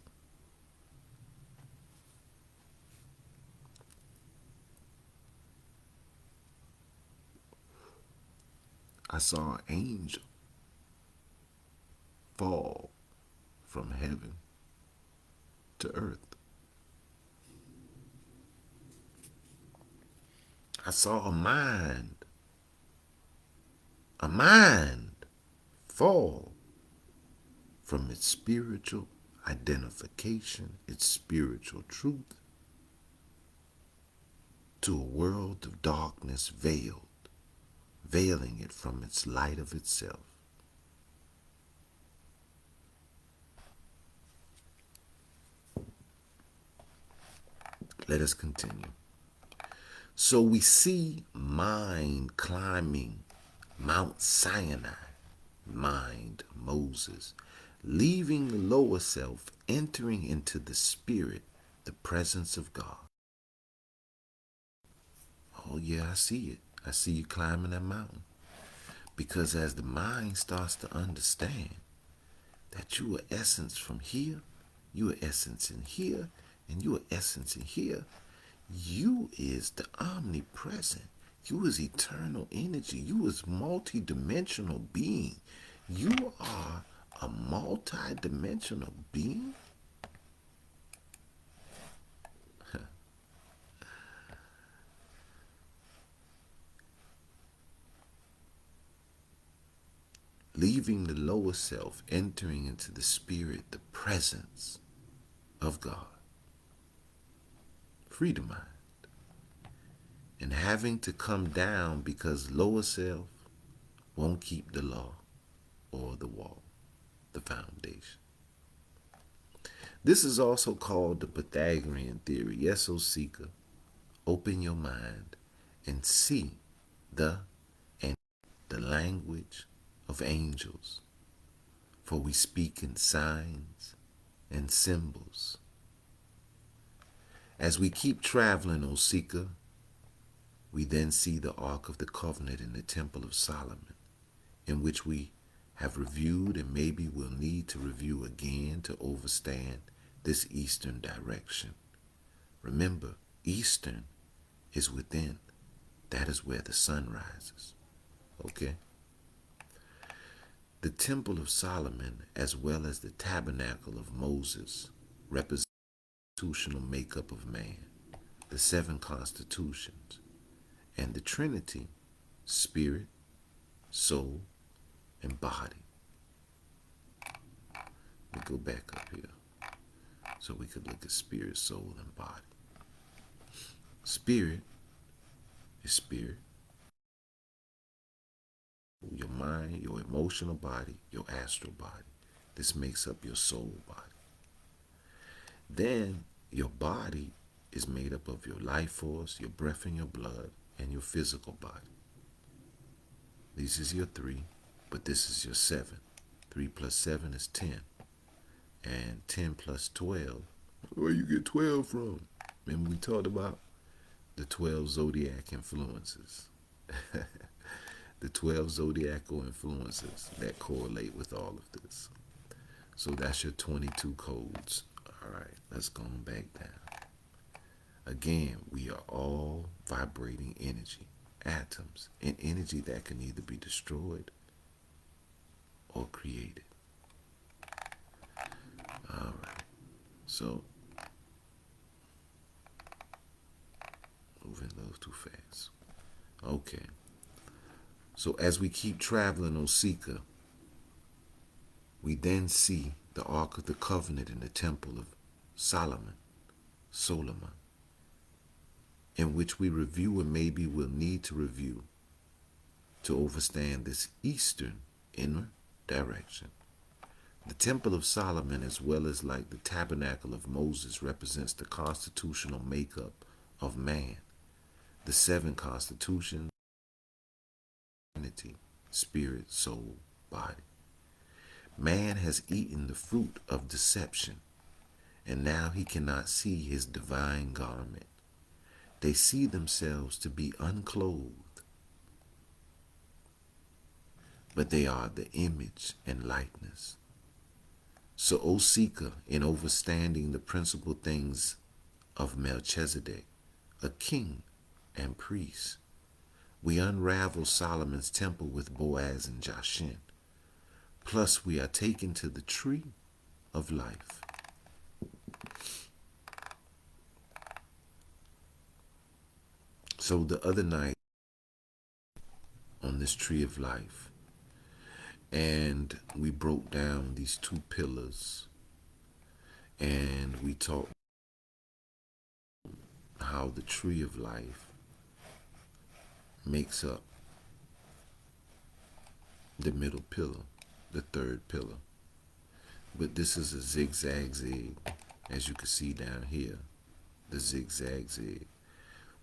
I saw an angel fall from heaven to earth. I saw a mind a mind fall from its spiritual identification, its spiritual truth, to a world of darkness veiled, veiling it from its light of itself. Let us continue. So we see mind climbing Mount Sinai, mind Moses, leaving the lower self, entering into the spirit, the presence of God. Oh yeah, I see it. I see you climbing that mountain. Because as the mind starts to understand that you are essence from here, you are essence in here, and you are essence in here, you is the omnipresent. You is eternal energy. You is multi-dimensional being. You are a multi-dimensional being. Leaving the lower self, entering into the spirit, the presence of God. Free the mind. And having to come down because lower self won't keep the law or the wall, the foundation. This is also called the Pythagorean theory. Yes, O seeker, open your mind and see the language of angels, for we speak in signs and symbols. As we keep traveling, O seeker, we then see the Ark of the Covenant in the Temple of Solomon, in which we have reviewed and maybe will need to review again to overstand this eastern direction. Remember, eastern is within. That is where the sun rises. Okay? The Temple of Solomon, as well as the Tabernacle of Moses, represent the constitutional makeup of man, the 7 constitutions, and the Trinity, spirit, soul, and body. Let me go back up here so we could look at spirit, soul, and body. Spirit is spirit. Your mind, your emotional body, your astral body. This makes up your soul body. Then your body is made up of your life force, your breath in your blood, and your physical body. This is your 3, but this is your 7. 3 plus 7 is 10. And 10 plus 12, where you get 12 from? Remember we talked about the 12 zodiac influences. The 12 zodiacal influences that correlate with all of this. So that's your 22 codes. All right, let's go back down. Again, we are all vibrating energy, atoms, and energy that can either be destroyed or created. All right, so moving a little too fast. Okay. So as we keep traveling on Seeker, we then see the Ark of the Covenant in the Temple of Solomon, in which we review and maybe will need to review to understand this eastern inner direction. The Temple of Solomon, as well as like the Tabernacle of Moses, represents the constitutional makeup of man, the 7 constitutions, Trinity, spirit, soul, body. Man has eaten the fruit of deception, and now he cannot see his divine garment. They see themselves to be unclothed, but they are the image and likeness. So, O seeker, in overstanding the principal things of Melchizedek, a king and priest, we unravel Solomon's temple with Boaz and Jashin. Plus, we are taken to the tree of life. So the other night on this tree of life, And we broke down these two pillars, and we talked how the tree of life makes up the middle pillar, the third pillar. But this is a zigzag zig, as you can see down here, the zigzag zig,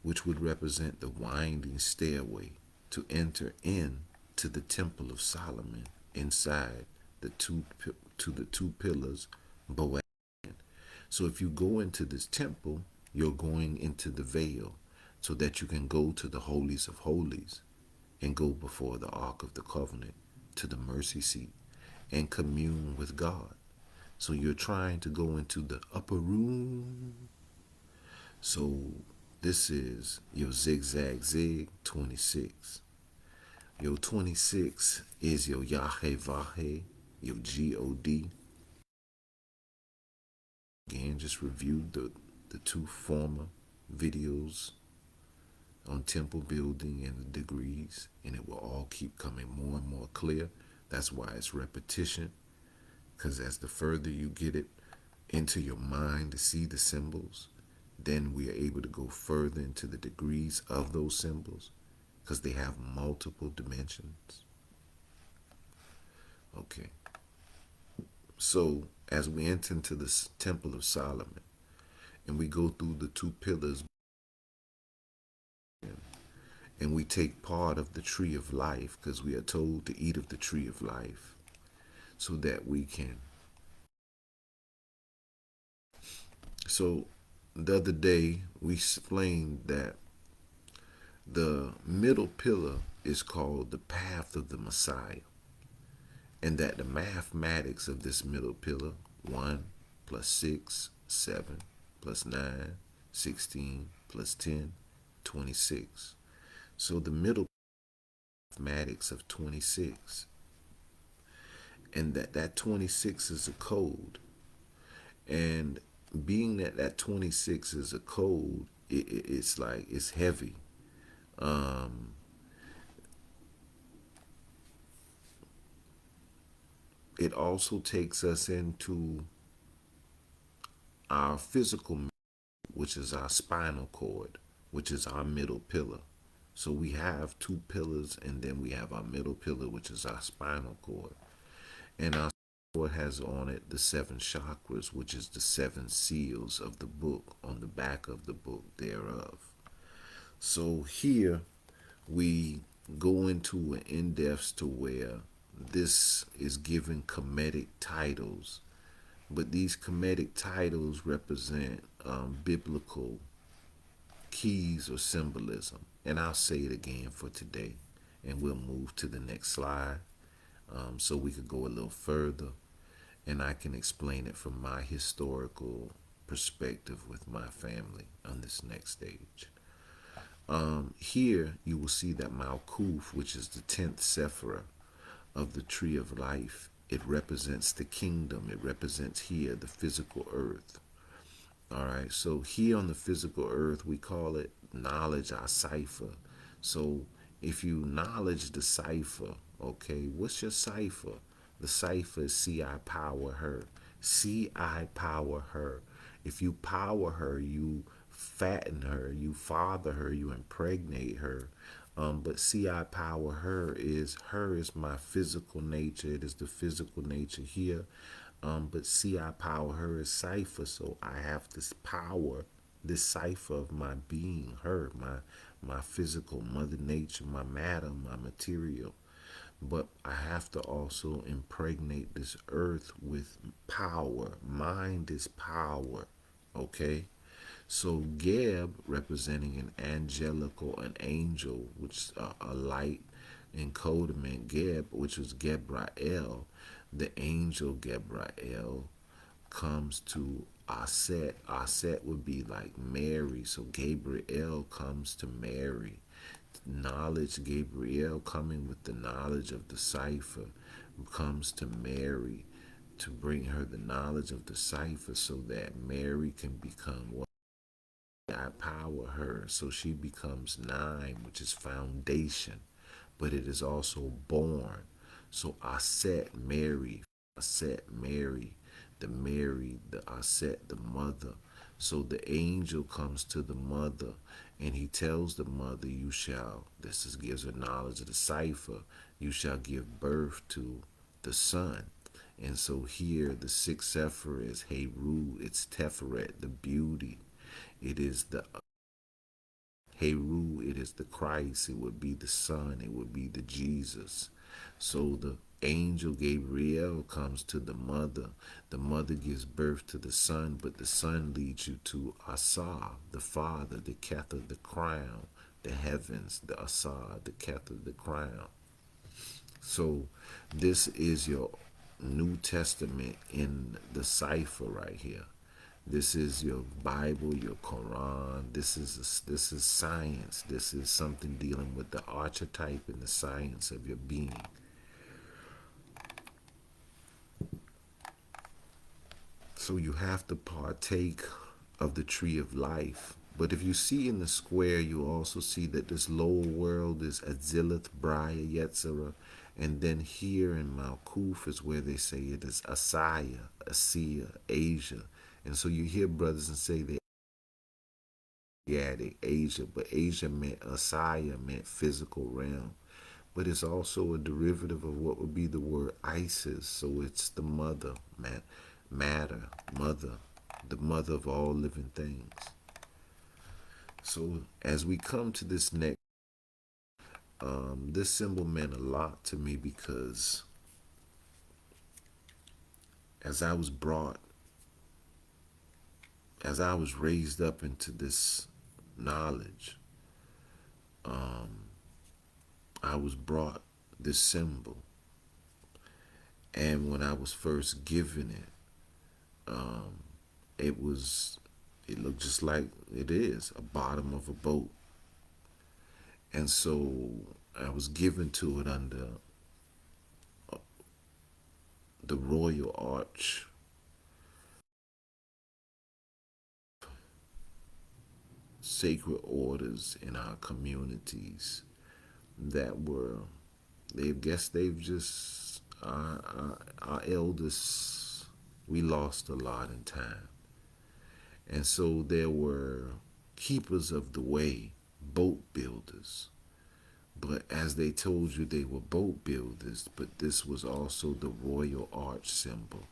which would represent the winding stairway to enter in to the Temple of Solomon inside the two pillars Boaz. So if you go into this temple, you're going into the veil so that you can go to the holies of holies and go before the Ark of the Covenant to the mercy seat and commune with God. So you're trying to go into the upper room. So this is your zigzag zig 26. Your 26 is your Yahweh, your God. Again, just review the two former videos on temple building and the degrees, and it will all keep coming more and more clear. That's why it's repetition, because as the further you get it into your mind to see the symbols, then we are able to go further into the degrees of those symbols, because they have multiple dimensions. Okay. So as we enter into the Temple of Solomon, and we go through the two pillars, and we take part of the tree of life, because we are told to eat of the tree of life, so that we can. So the other day we explained that the middle pillar is called the path of the Messiah, and that the mathematics of this middle pillar, 1 plus 6, 7 plus 9, 16 plus 10, 26. So the middle mathematics of 26, and that 26 is a code. And being that 26 is a code, it's like, it's heavy. It also takes us into our physical, which is our spinal cord, which is our middle pillar. So we have two pillars, and then we have our middle pillar, which is our spinal cord. And our cord has on it the 7 chakras, which is the 7 seals of the book on the back of the book thereof. So here we go into an in-depth to where this is given comedic titles, but these comedic titles represent biblical keys or symbolism. And I'll say it again for today, and we'll move to the next slide, so we could go a little further, and I can explain it from my historical perspective with my family on this next stage. Here you will see that Malkuth, which is the 10th Sephirah of the tree of life, it represents the kingdom. It represents here the physical earth. All right, so here on the physical earth, we call it knowledge, our cipher. So if you knowledge the cipher, okay, what's your cipher? The cipher is see, I power her. See, I power her. If you power her, you fatten her, you father her, you impregnate her. But see, I power her is my physical nature. It is the physical nature here. But see, I power her is cipher. So I have this power, this cipher of my being, her, my physical mother nature, my matter, my material. But I have to also impregnate this earth with power. Mind is power. Okay? So Geb, representing an angelical, an angel, which a light encodement, Geb, which was Gebrael, the angel Gebrael comes to Aset. Aset would be like Mary. So Gabriel comes to Mary. Knowledge, Gabriel coming with the knowledge of the cipher comes to Mary to bring her the knowledge of the cipher so that Mary can become what? I power her. So she becomes 9, which is foundation, but it is also born. So Aset Mary, the Aset, the mother. So the angel comes to the mother and he tells the mother, you shall, this is, gives her knowledge of the cipher, you shall give birth to the son. And so here the sixth Sephir is Heru, it's Teferet, the beauty. It is the Heru, it is the Christ, it would be the Son, it would be the Jesus. So the angel Gabriel comes to the mother gives birth to the Son, but the Son leads you to Asa, the Father, the Kether, the crown, the heavens, the Asa, the Kether, the crown. So this is your New Testament in the cipher right here. This is your Bible, your Quran. This is science. This is something dealing with the archetype and the science of your being. So you have to partake of the tree of life. But if you see in the square, you also see that this lower world is Azilith, Briar, Yetzirah. And then here in Malkuth is where they say it is Asaya, Asiya, Asia. And so you hear brothers and say they added Asia, but Asia meant Asaya, meant physical realm. But it's also a derivative of what would be the word Isis. So it's the mother, matter, mother, the mother of all living things. So as we come to this next, this symbol meant a lot to me because as I was raised up into this knowledge, I was brought this symbol. And when I was first given it, it looked just like it is, a bottom of a boat. And so I was given to it under the Royal Arch sacred orders in our communities that were, our elders, we lost a lot in time. And so there were keepers of the way, boat builders. But as they told you, they were boat builders, but this was also the royal arch symbol.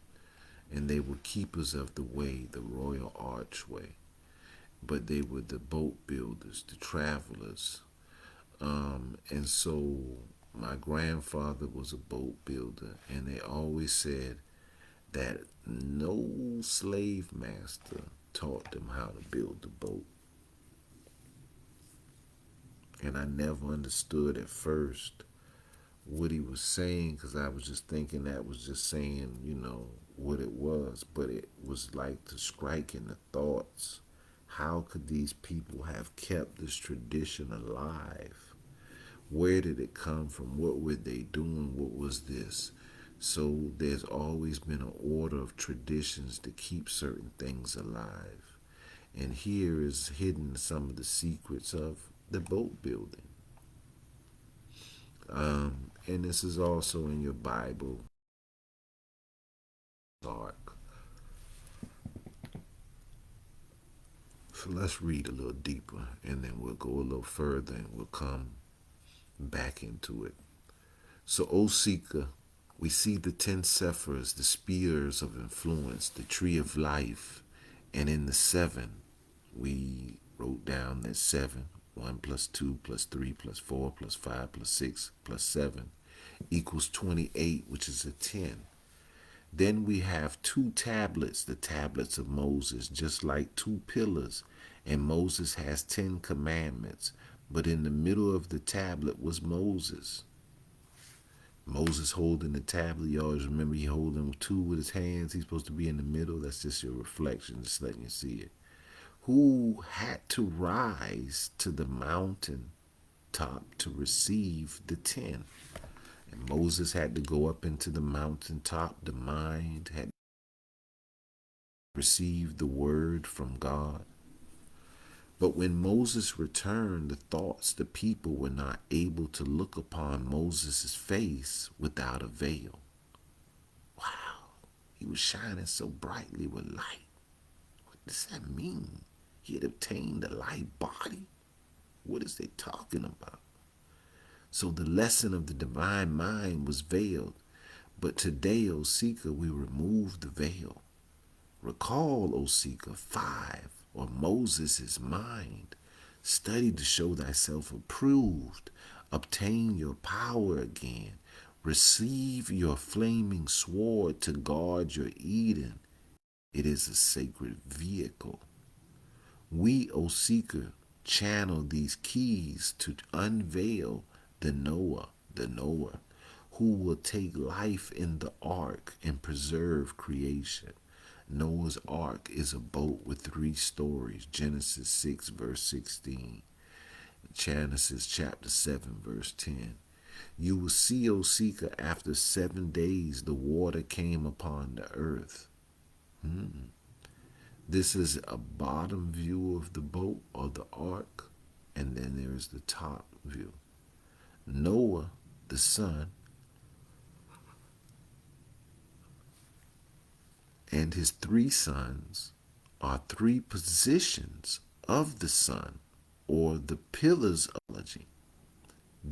And they were keepers of the way, the royal archway. But they were the boat builders, the travelers. And so my grandfather was a boat builder, and they always said that no slave master taught them how to build the boat. And I never understood at first what he was saying, because I was just thinking that was just saying, what it was. But it was like to strike in the thoughts. How could these people have kept this tradition alive? Where did it come from? What were they doing? What was this? So there's always been an order of traditions to keep certain things alive. And here is hidden some of the secrets of the boat building. And this is also in your Bible. Ark. So let's read a little deeper, and then we'll go a little further, and we'll come back into it. So, O Seeker, we see the 10 Sephirs, the spears of influence, the tree of life, and in the 7, we wrote down that 7, 1 plus 2 plus 3 plus 4 plus 5 plus 6 plus 7 equals 28, which is a 10. Then we have 2 tablets, the tablets of Moses, just like 2 pillars. And Moses has 10 commandments. But in the middle of the tablet was Moses. Moses holding the tablet. You always remember he holding 2 with his hands. He's supposed to be in the middle. That's just your reflection, just letting you see it. Who had to rise to the mountain top to receive the 10. And Moses had to go up into the mountaintop. The mind had received the word from God. But when Moses returned, the people were not able to look upon Moses' face without a veil. Wow, he was shining so brightly with light. What does that mean? He had obtained a light body? What is they talking about? So the lesson of the divine mind was veiled. But today, O seeker, we remove the veil. Recall, O seeker, 5, or Moses' mind. Study to show thyself approved. Obtain your power again. Receive your flaming sword to guard your Eden. It is a sacred vehicle. We, O seeker, channel these keys to unveil the knower, who will take life in the ark and preserve creation. Noah's ark is a boat with 3 stories. Genesis 6, verse 16. Genesis chapter 7, verse 10. You will see, O seeker, after 7 days the water came upon the earth. This is a bottom view of the boat or the ark, and then there is the top view. Noah, the son, and his 3 sons are 3 positions of the sun, or the pillars of energy: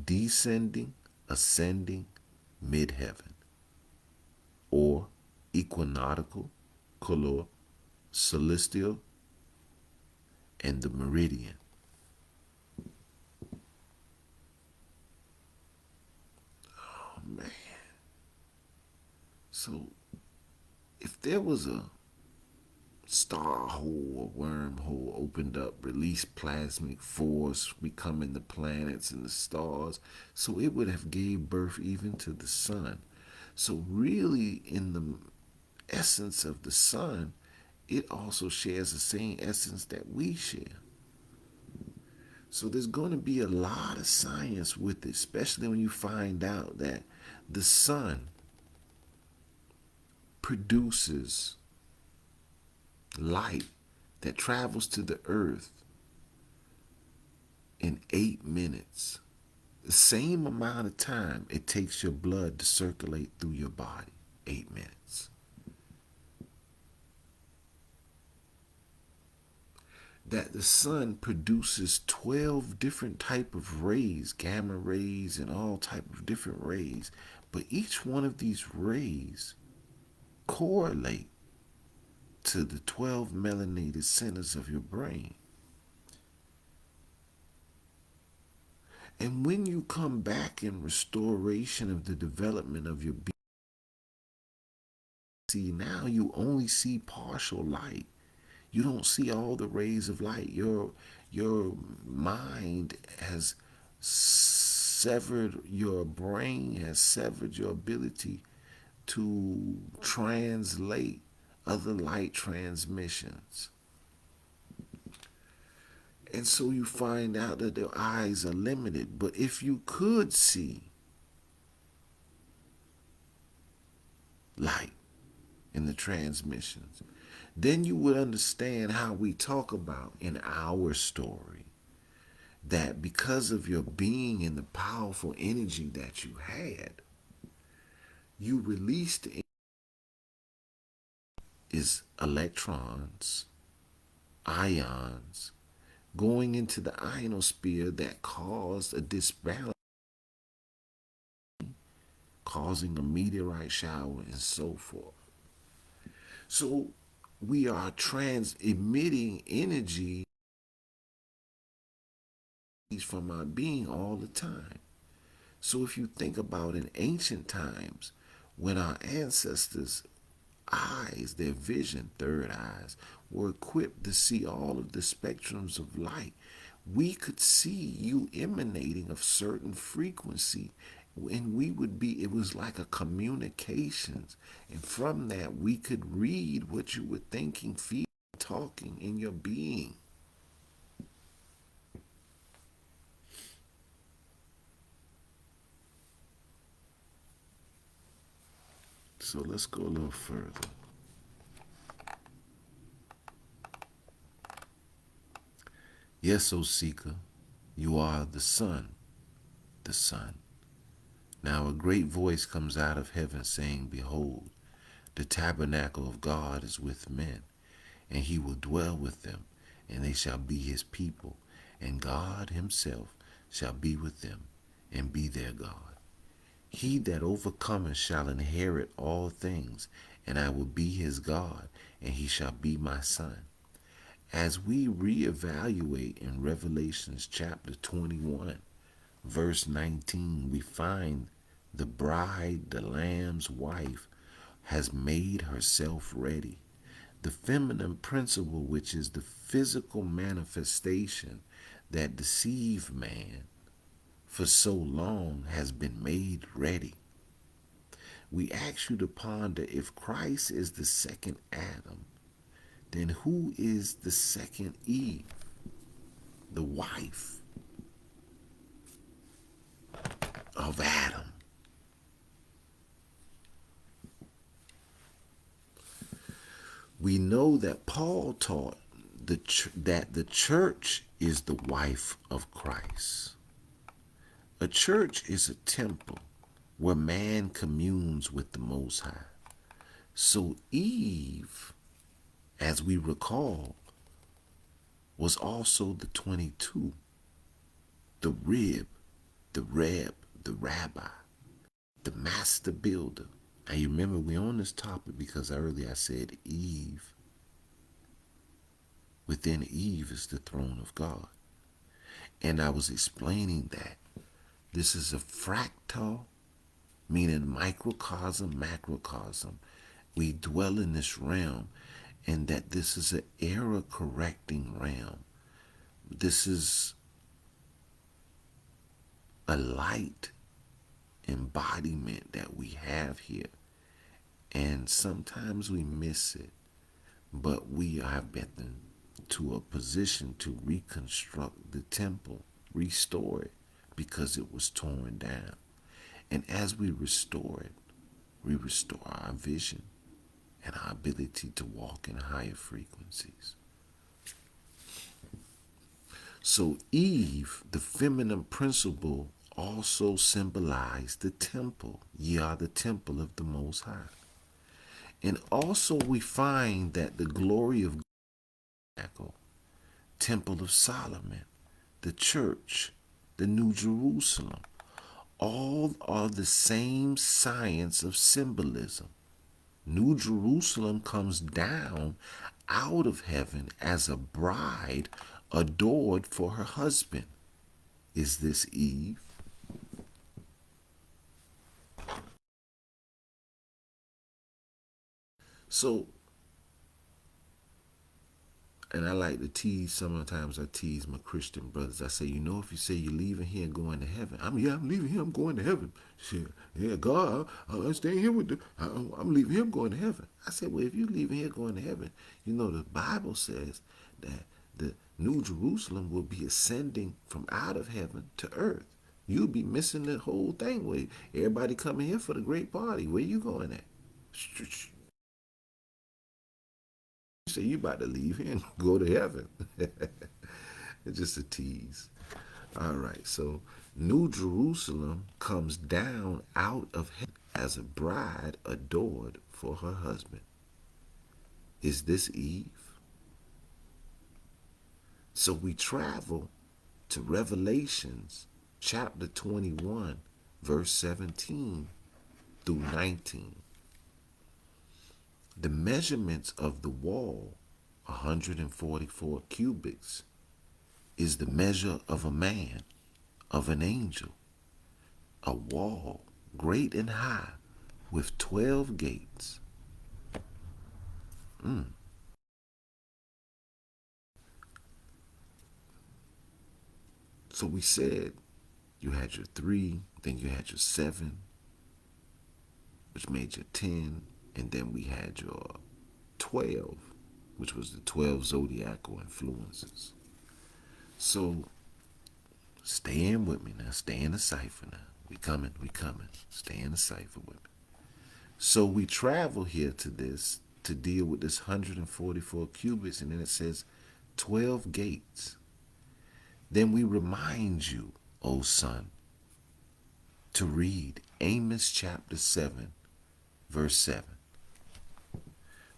descending, ascending, mid-heaven, or equinoctial, color, celestial, and the meridian. Oh man. So if there was a star hole or wormhole opened up, released plasmic force, becoming the planets and the stars, so it would have gave birth even to the sun. So really, in the essence of the sun, it also shares the same essence that we share. So there's going to be a lot of science with it, especially when you find out that the sun produces light that travels to the earth in 8 minutes. The same amount of time it takes your blood to circulate through your body. 8 minutes. That the sun produces 12 different type of rays, gamma rays and all type of different rays. But each one of these rays correlate to the 12 melanated centers of your brain. And when you come back in restoration of the development of your being, see, now you only see partial light. You don't see all the rays of light. Your mind has severed, your brain has severed your ability to translate other light transmissions. And so you find out that their eyes are limited. But if you could see light in the transmissions, then you would understand how we talk about in our story that because of your being and the powerful energy that you had, you released is electrons, ions, going into the ionosphere that caused a disbalance, causing a meteorite shower and so forth. So we are emitting energy from our being all the time. So if you think about in ancient times, when our ancestors' eyes, their vision, third eyes, were equipped to see all of the spectrums of light, we could see you emanating of certain frequency, and we would be, it was like a communications. And from that, we could read what you were thinking, feeling, talking in your being. So let's go a little further. Yes, O seeker, you are the Son, the Son. Now a great voice comes out of heaven saying, Behold, the tabernacle of God is with men, and he will dwell with them, and they shall be his people, and God himself shall be with them, and be their God. He that overcometh shall inherit all things, and I will be his God, and he shall be my son. As we reevaluate in Revelations chapter 21, verse 19, we find the bride, the Lamb's wife, has made herself ready. The feminine principle, which is the physical manifestation that deceived man for so long, has been made ready. We ask you to ponder, if Christ is the second Adam, then who is the second Eve, the wife of Adam? We know that Paul taught that the church is the wife of Christ. A church is a temple where man communes with the Most High. So Eve, as we recall, was also the 22, the rib, the rabbi, the master builder. And you remember, we're on this topic because earlier I said Eve. Within Eve is the throne of God. And I was explaining that this is a fractal, meaning microcosm, macrocosm. We dwell in this realm, and that this is an error-correcting realm. This is a light embodiment that we have here. And sometimes we miss it, but we have been to a position to reconstruct the temple, restore it, because it was torn down. And as we restore it, we restore our vision and our ability to walk in higher frequencies. So Eve, the feminine principle, also symbolized the temple. Ye are the temple of the Most High. And also we find that the glory of God, Temple of Solomon, the church, the New Jerusalem, all are the same science of symbolism. New Jerusalem comes down out of heaven as a bride adored for her husband. Is this Eve? So, and I like to tease, sometimes I tease my Christian brothers. I say, if you say you're leaving here and going to heaven, I'm leaving here, I'm going to heaven. Shit, yeah, God, I'm staying here with I'm leaving here, I'm going to heaven. I said, well, if you're leaving here going to heaven, the Bible says that the New Jerusalem will be ascending from out of heaven to earth. You'll be missing the whole thing where everybody coming here for the great party. Where you going at? You say you about to leave here and go to heaven. It's just a tease. All right, so New Jerusalem comes down out of heaven as a bride adored for her husband. Is this Eve? So we travel to Revelations chapter 21, verse 17 through 19. The measurements of the wall, 144 cubits, is the measure of a man, of an angel. A wall great and high with 12 gates. So we said you had your 3, then you had your 7, which made your 10, and then we had your 12, which was the 12 zodiacal influences. So stay in with me now. Stay in the cipher now. We coming. Stay in the cipher with me. So we travel here to this to deal with this 144 cubits, and then it says 12 gates. Then we remind you, O son, to read Amos chapter 7, verse 7,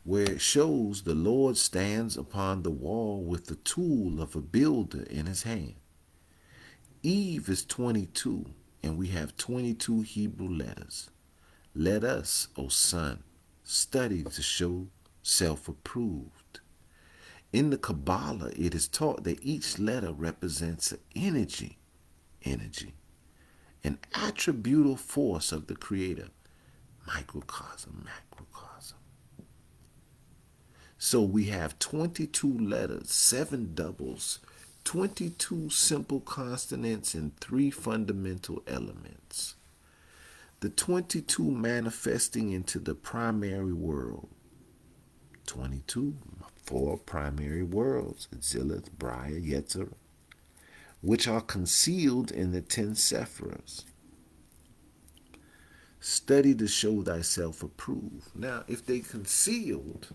where it shows the Lord stands upon the wall with the tool of a builder in his hand. Eve is 22, and we have 22 Hebrew letters. Let us, O son, study to show self-approved. In the Kabbalah, it is taught that each letter represents an energy, an attributable force of the Creator, microcosm, macrocosm. So we have 22 letters, 7 doubles, 22 simple consonants, and 3 fundamental elements. The 22 manifesting into the primary world. 22, 4 primary worlds, Zilith, Briah, Yetzirah, which are concealed in the 10 Sephiras. Study to show thyself approved. Now, if they concealed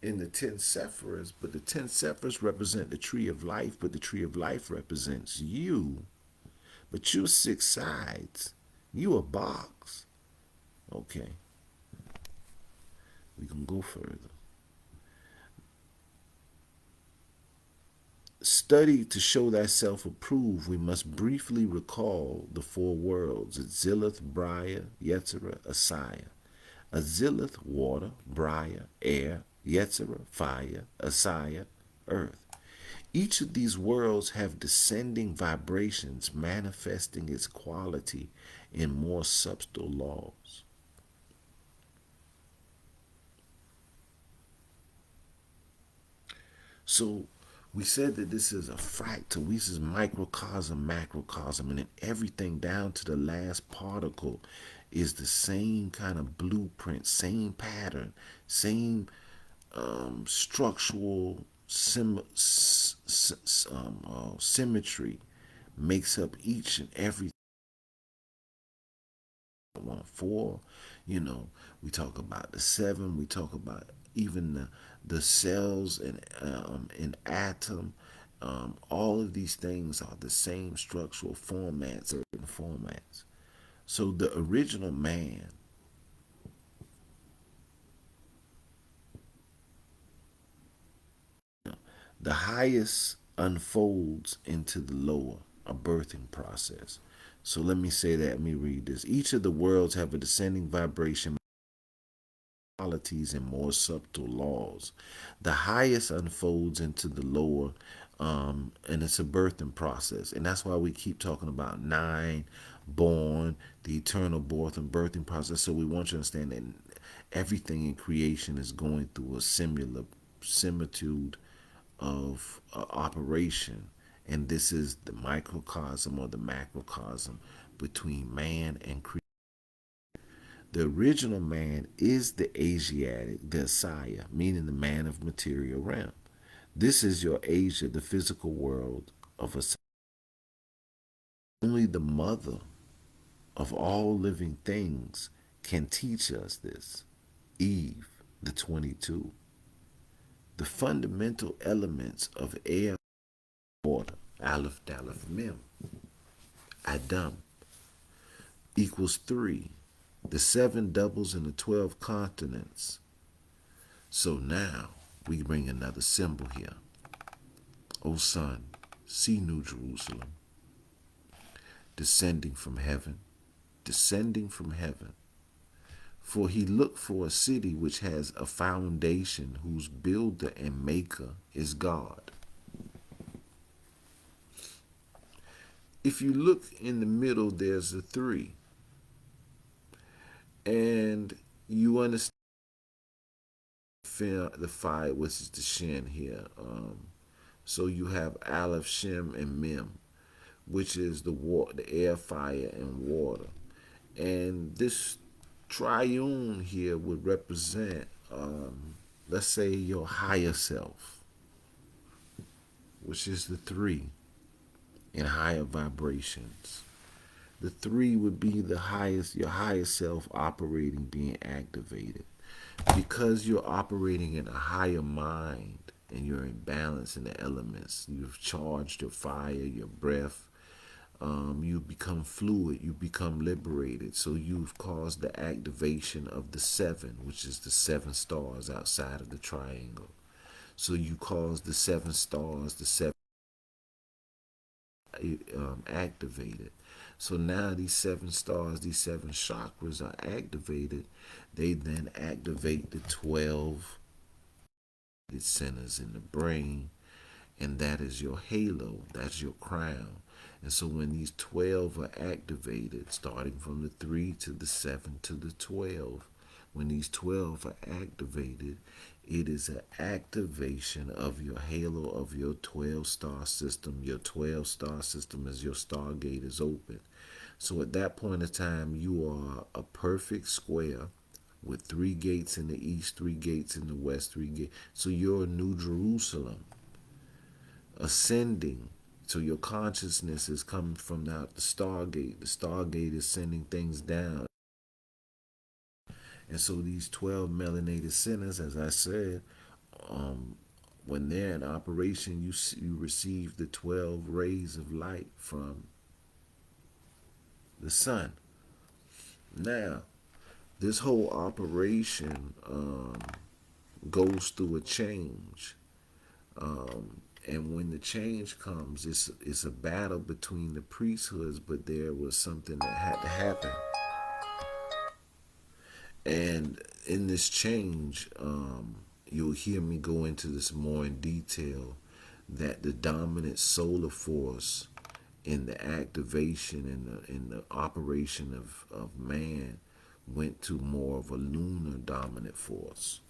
in the 10 Sephiras, but the 10 Sephiras represent the tree of life, but the tree of life represents you, but you're 6 sides. You a box. Okay. We can go further. Study to show thyself approved. We must briefly recall the 4 worlds: Zilith, Briah, Yetzirah, Asaya. Azilith, water; Briah, air; Yetzirah, fire; Asaya, earth. Each of these worlds have descending vibrations manifesting its quality in more subtle laws. So we said that this is a fractal. This is microcosm, macrocosm, and then everything down to the last particle is the same kind of blueprint, same pattern, same structural symmetry makes up each and every one. 4, we talk about the 7, we talk about even the cells and an atom. All of these things are the same structural formats, certain formats. So the original man, the highest unfolds into the lower, a birthing process. So let me say that, let me read this. Each of the worlds have a descending vibration, qualities, and more subtle laws. The highest unfolds into the lower, and it's a birthing process. And that's why we keep talking about 9, born, the eternal birth and birthing process. So we want you to understand that everything in creation is going through a similitude of operation, and this is the microcosm or the macrocosm between man and creation. The original man is the Asiatic, the Asaya, meaning the man of material realm. This is your Asia, the physical world of Asaya. Only the mother of all living things can teach us this. Eve, the 22. The fundamental elements of air, water, Aleph, Daleth, Mem, Adam, equals 3. The 7 doubles and the 12 continents. So now we bring another symbol here. O son, see New Jerusalem, descending from heaven, descending from heaven. For he looked for a city which has a foundation, whose builder and maker is God. If you look in the middle, there's a 3. And you understand the 5, which is the Shin here. So you have Aleph, Shem, and Mem, which is the air, fire, and water. And this triune here would represent, let's say, your higher self, which is the 3 in higher vibrations. The 3 would be the highest, your higher self operating, being activated. Because you're operating in a higher mind, and you're in balance in the elements. You've charged your fire, your breath. You become fluid, you become liberated. So you've caused the activation of the seven, which is the seven stars outside of the triangle. So you cause the seven stars, the seven activated. So now these seven stars, these seven chakras are activated. They then activate the 12 centers in the brain, and that is your halo, that's your crown. And so when these 12 are activated, starting from the 3 to the 7 to the 12, when these 12 are activated, it is an activation of your halo of your 12 star system. Your 12 star system is your Stargate is open. So at that point in time, you are a perfect square with 3 gates in the east, 3 gates in the west, 3 gates. So you're a New Jerusalem ascending. So your consciousness is coming from out the Stargate. The Stargate is sending things down. And so these 12 melanated centers, as I said, when they're in operation, you receive the 12 rays of light from the sun. Now, this whole operation goes through a change. And when the change comes, it's a battle between the priesthoods, but there was something that had to happen. And in this change, you'll hear me go into this more in detail, that the dominant solar force in the activation in the operation of man went to more of a lunar dominant force.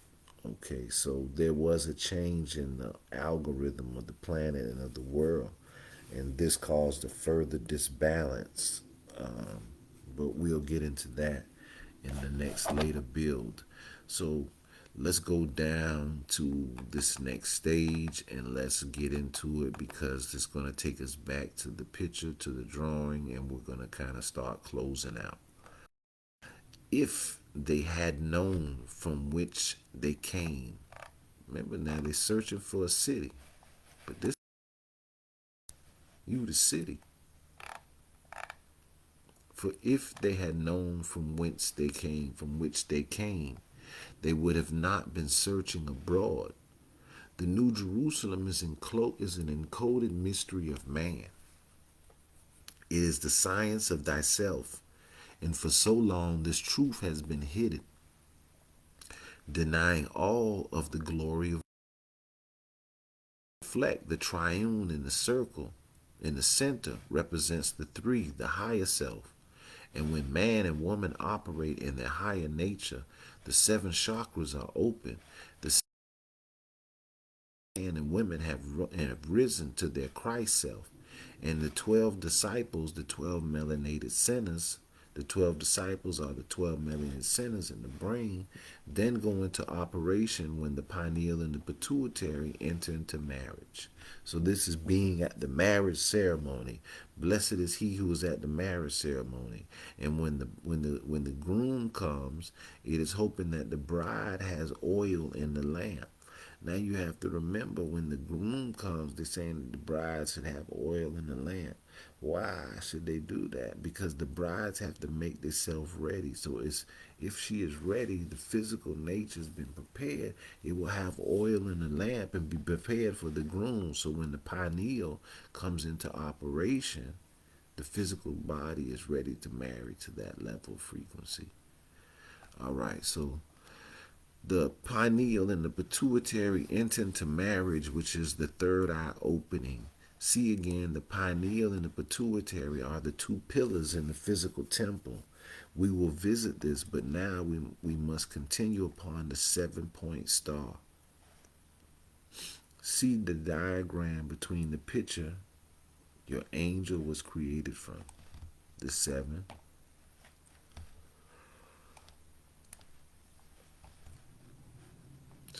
Okay, so there was a change in the algorithm of the planet and of the world, and this caused a further disbalance. But we'll get into that in the next later build. So let's go down to this next stage and let's get into it, because it's going to take us back to the picture, to the drawing, and we're going to kind of start closing out. If they had known from which they came, remember now they're searching for a city, but this, you the city. For if they had known from whence they came, from which they came, they would have not been searching abroad. The New Jerusalem is an encoded mystery of man. It is the science of thyself, and for so long this truth has been hidden, denying all of the glory of reflect. The triune in the circle in the center represents the three, the higher self. And when man and woman operate in their higher nature, the 7 chakras are open. The men and women have risen to their Christ self. And the 12 disciples, the 12 melanated centers, the 12 disciples are the 12 melanated centers in the brain, then go into operation when the pineal and the pituitary enter into marriage. So this is being at the marriage ceremony. Blessed is he who is at the marriage ceremony. And when the groom comes, it is hoping that the bride has oil in the lamp. Now you have to remember, when the groom comes, they're saying that the bride should have oil in the lamp. Why should they do that? Because the brides have to make themselves ready. So if she is ready, the physical nature has been prepared, it will have oil in the lamp and be prepared for the groom. So when the pineal comes into operation, the physical body is ready to marry to that level of frequency. All right, so the pineal and the pituitary enter into marriage, which is the third eye opening. See again, the pineal and the pituitary are the 2 pillars in the physical temple. We will visit this, but now we must continue upon the 7-point star. See the diagram between the picture your angel was created from, the 7.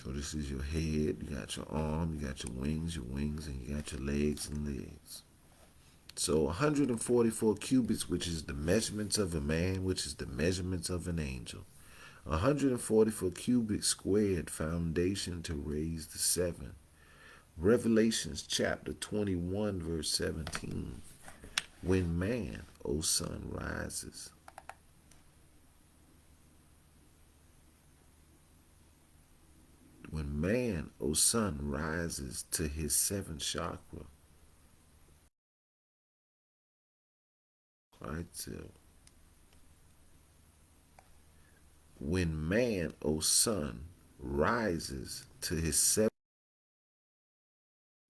So this is your head, you got your arm, you got your wings, and you got your legs and legs. So 144 cubits, which is the measurements of a man, which is the measurements of an angel. 144 cubits squared foundation to raise the 7. Revelations chapter 21, verse 17. When man, O sun, rises. When man, O sun, rises to his seventh chakra, right? So, when man, O sun, rises to his seventh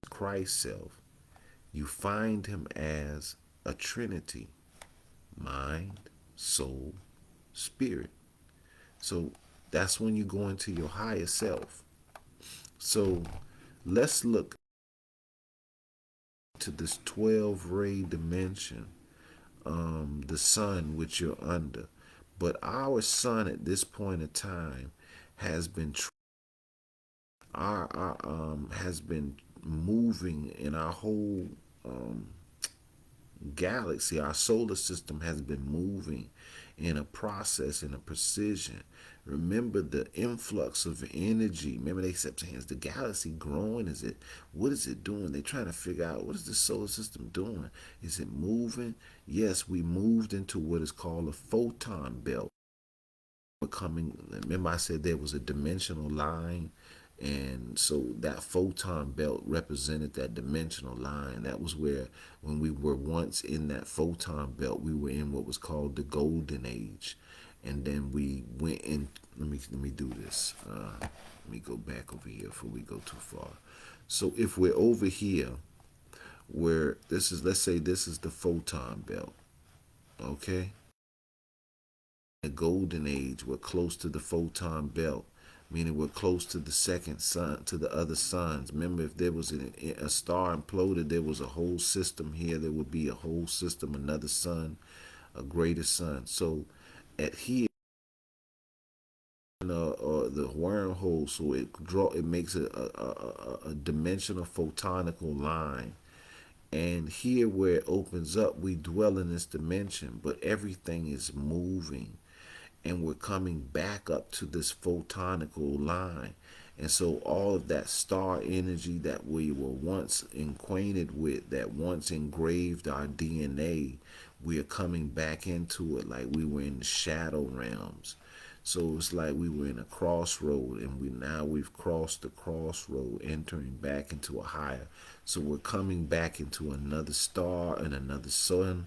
Christ self, you find him as a trinity: mind, soul, spirit. So that's when you go into your higher self. So let's look to this 12 ray dimension, the sun which you're under. But our sun at this point in time has been has been moving in our whole galaxy. Our solar system has been moving in a process, in a precision. Remember the influx of energy. Remember they kept saying, is the galaxy growing? What is it doing? They're trying to figure out, what is the solar system doing? Is it moving? Yes, we moved into what is called a photon belt. Remember I said there was a dimensional line, and so that photon belt represented that dimensional line. That was where, when we were once in that photon belt, we were in what was called the golden age. And then we went in. Let me do this. Let me go back over here before we go too far. So if we're over here, where this is, let's say this is the photon belt, okay? The golden age, we're close to the photon belt, meaning we're close to the second sun, to the other suns. Remember, if there was a star imploded, there was a whole system here. There would be a whole system, another sun, a greater sun. So at here, the wormhole, so it makes a dimensional photonical line. And here where it opens up, we dwell in this dimension, but everything is moving, and we're coming back up to this photonical line. And so all of that star energy that we were once acquainted with, that once engraved our DNA, we are coming back into it like we were in the shadow realms. So it's like we were in a crossroad, and we've crossed the crossroad, entering back into a higher. So we're coming back into another star and another sun,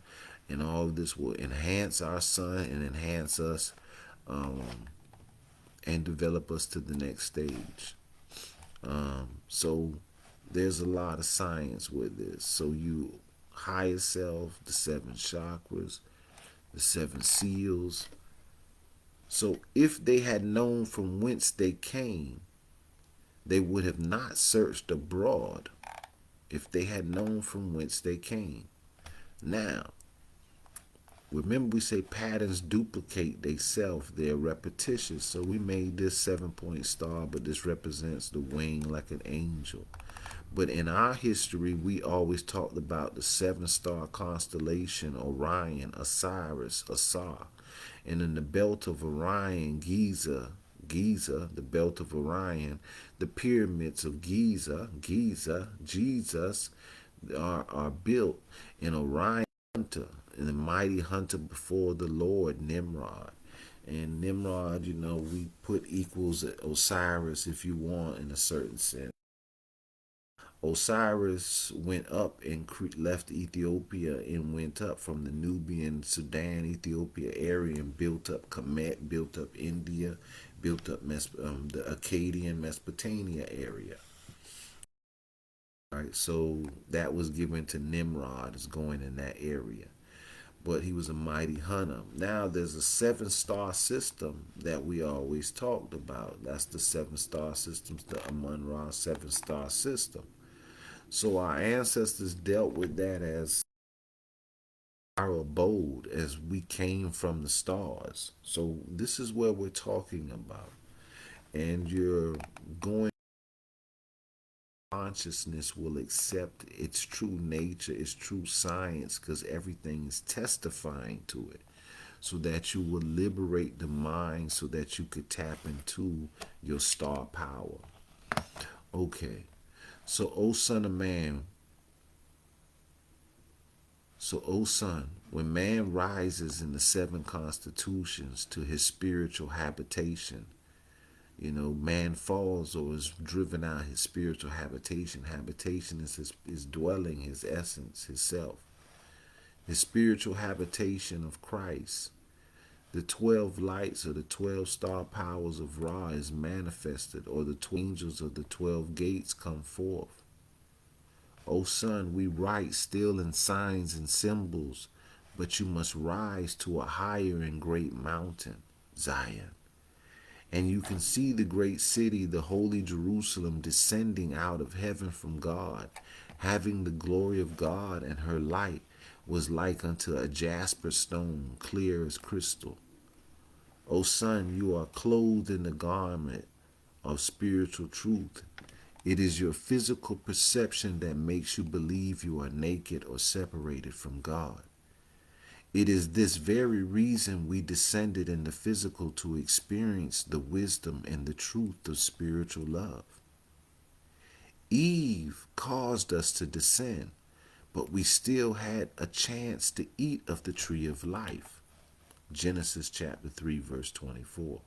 and all of this will enhance our sun and enhance us, and develop us to the next stage. So there's a lot of science with this. So you higher self, the seven chakras, the seven seals. So if they had known from whence they came, they would have not searched abroad. If they had known from whence they came. Now, remember we say patterns duplicate themselves, they're repetitious. So we made this 7-point star, but this represents the wing like an angel. But in our history, we always talked about the 7-star constellation, Orion, Osiris, Asar. And in the Belt of Orion, Giza, the Belt of Orion, the pyramids of Giza, Jesus, are built in Orion hunter, and the mighty hunter before the Lord, Nimrod. And Nimrod, we put equals Osiris if you want, in a certain sense. Osiris went up and left Ethiopia and went up from the Nubian, Sudan, Ethiopia area, and built up Kemet, built up India, built up the Akkadian Mesopotamia area. All right, so that was given to Nimrod, as going in that area. But he was a mighty hunter. Now there's a 7-star system that we always talked about. That's the 7-star systems, the Amun-Ra 7-star system. So our ancestors dealt with that as our abode, as we came from the stars. So this is what we're talking about. And you're going, consciousness will accept its true nature, its true science, because everything is testifying to it. So that you will liberate the mind, so that you could tap into your star power. Okay. So, O son of man, O son, when man rises in the seven constitutions to his spiritual habitation, man falls or is driven out his spiritual habitation. Habitation is his dwelling, his essence, his self. His spiritual habitation of Christ. The 12 lights or the 12 star powers of Ra is manifested, or the 12 angels of the 12 gates come forth. O son, we write still in signs and symbols, but you must rise to a higher and great mountain, Zion. And you can see the great city, the holy Jerusalem, descending out of heaven from God, having the glory of God, and her light was like unto a jasper stone, clear as crystal. O son, you are clothed in the garment of spiritual truth. It is your physical perception that makes you believe you are naked or separated from God. It is this very reason we descended in the physical, to experience the wisdom and the truth of spiritual love. Eve caused us to descend, but we still had a chance to eat of the tree of life. Genesis chapter 3, verse 24.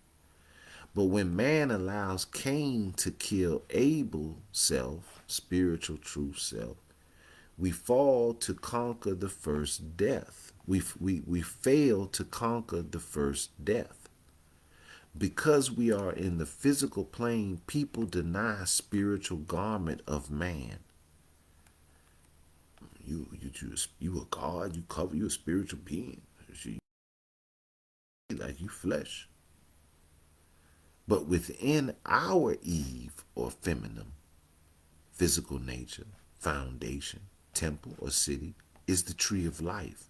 But when man allows Cain to kill Abel's self, spiritual truth self, we fall to conquer the first death. We fail to conquer the first death. Because we are in the physical plane, people deny spiritual garment of man. You a God, you a spiritual being. Like you flesh. But within our Eve, or feminine, physical nature, foundation, temple, or city, is the tree of life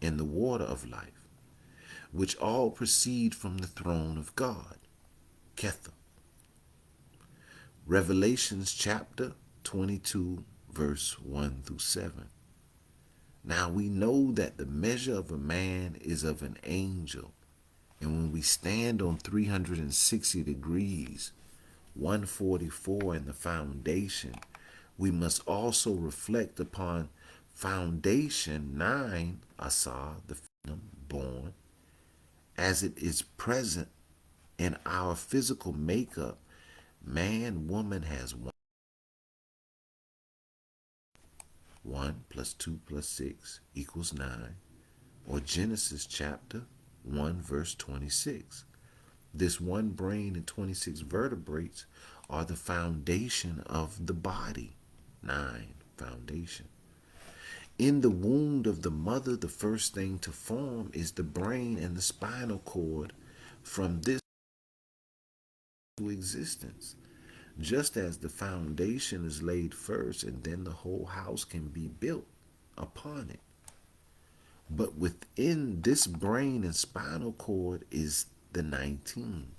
and the water of life, which all proceed from the throne of God, Kether. Revelations chapter 22, verse 1 through 7. Now we know that the measure of a man is of an angel, and when we stand on 360 degrees, 144 in the foundation, we must also reflect upon foundation 9, Asar, the born, as it is present in our physical makeup. Man, woman has 1 plus 2 plus 6 equals 9, or Genesis chapter 1 verse 26. This one brain and 26 vertebrates are the foundation of the body. 9, foundation. In the womb of the mother, the first thing to form is the brain and the spinal cord. From this to existence, just as the foundation is laid first, and then the whole house can be built upon it. But within this brain and spinal cord is the 19,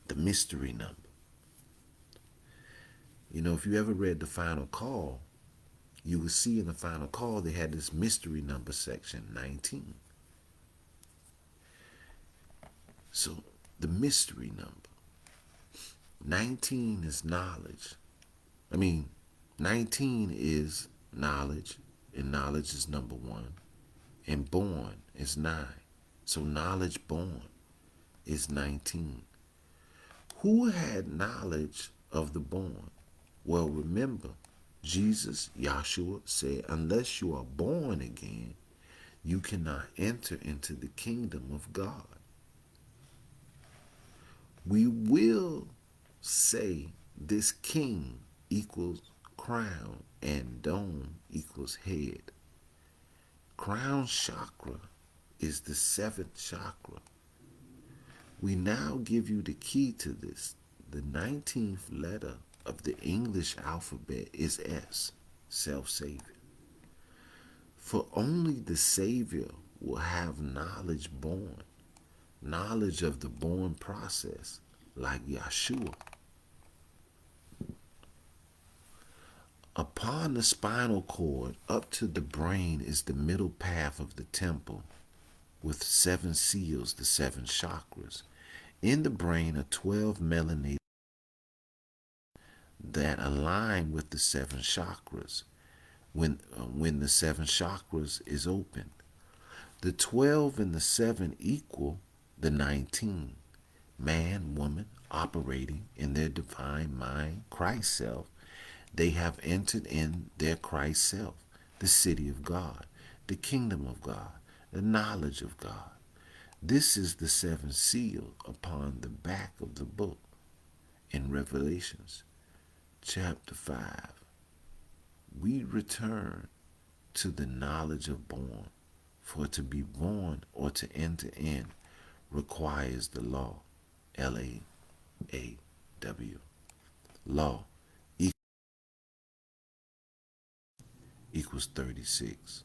the mystery number. If you ever read The Final Call, you would see in The Final Call they had this mystery number section, 19. So the mystery number. 19 is knowledge. 19 is knowledge, and knowledge is number 1. And born is 9. So knowledge born is 19. Who had knowledge of the born? Well, remember, Jesus, Yahshua, said, unless you are born again, you cannot enter into the kingdom of God. We will say this king equals crown and dome equals head. Crown chakra is the 7th chakra. We now give you the key to this. The 19th letter of the English alphabet is S, self-savior. For only the Savior will have knowledge born, knowledge of the born process, like Yahshua. Upon the spinal cord up to the brain is the middle path of the temple, with 7 seals, the 7 chakras. In the brain are 12 melanated. that align with the seven chakras when the seven chakras is open. The 12 and the 7 equal the 19. Man, woman, operating in their divine mind, Christ self. They have entered in their Christ self, the city of God, the kingdom of God, the knowledge of God. This is the seventh seal upon the back of the book in Revelations chapter 5. We return to the knowledge of born, for to be born or to enter in requires the law, Law. Law equals 36.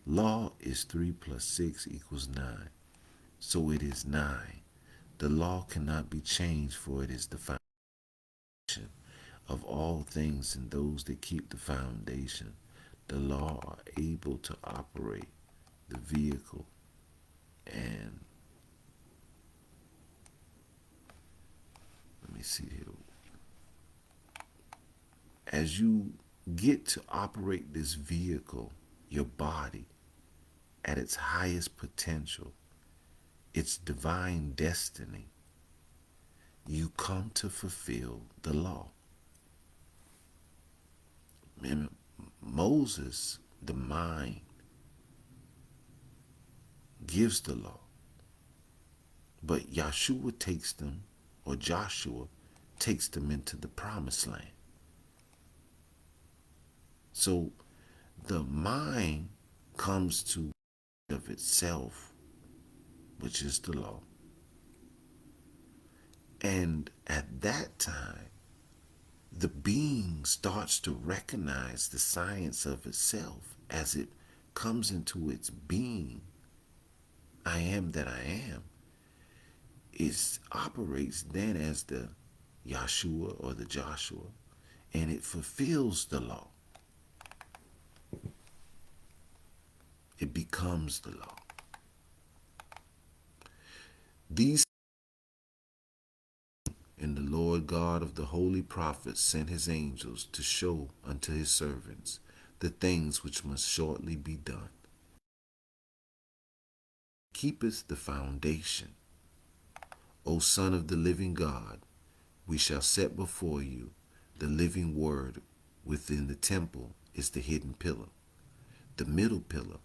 Law is 3 plus 6 equals 9. So it is 9. The law cannot be changed, for it is the foundation of all things, and those that keep the foundation, the law, are able to operate the vehicle. And let me see here. As you get to operate this vehicle, your body, at its highest potential, its divine destiny, you come to fulfill the law. And Moses, the mind, gives the law. But Yahshua takes them, or Joshua takes them into the promised land. So the mind comes to of itself, which is the law. And at that time, the being starts to recognize the science of itself as it comes into its being. I am that I am. It operates then as the Yahshua or the Joshua, and it fulfills the law. It becomes the law. These and the Lord God of the holy prophets sent his angels to show unto his servants the things which must shortly be done. Keepeth the foundation. O Son of the living God, we shall set before you the living word. Within the temple is the hidden pillar, the middle pillar,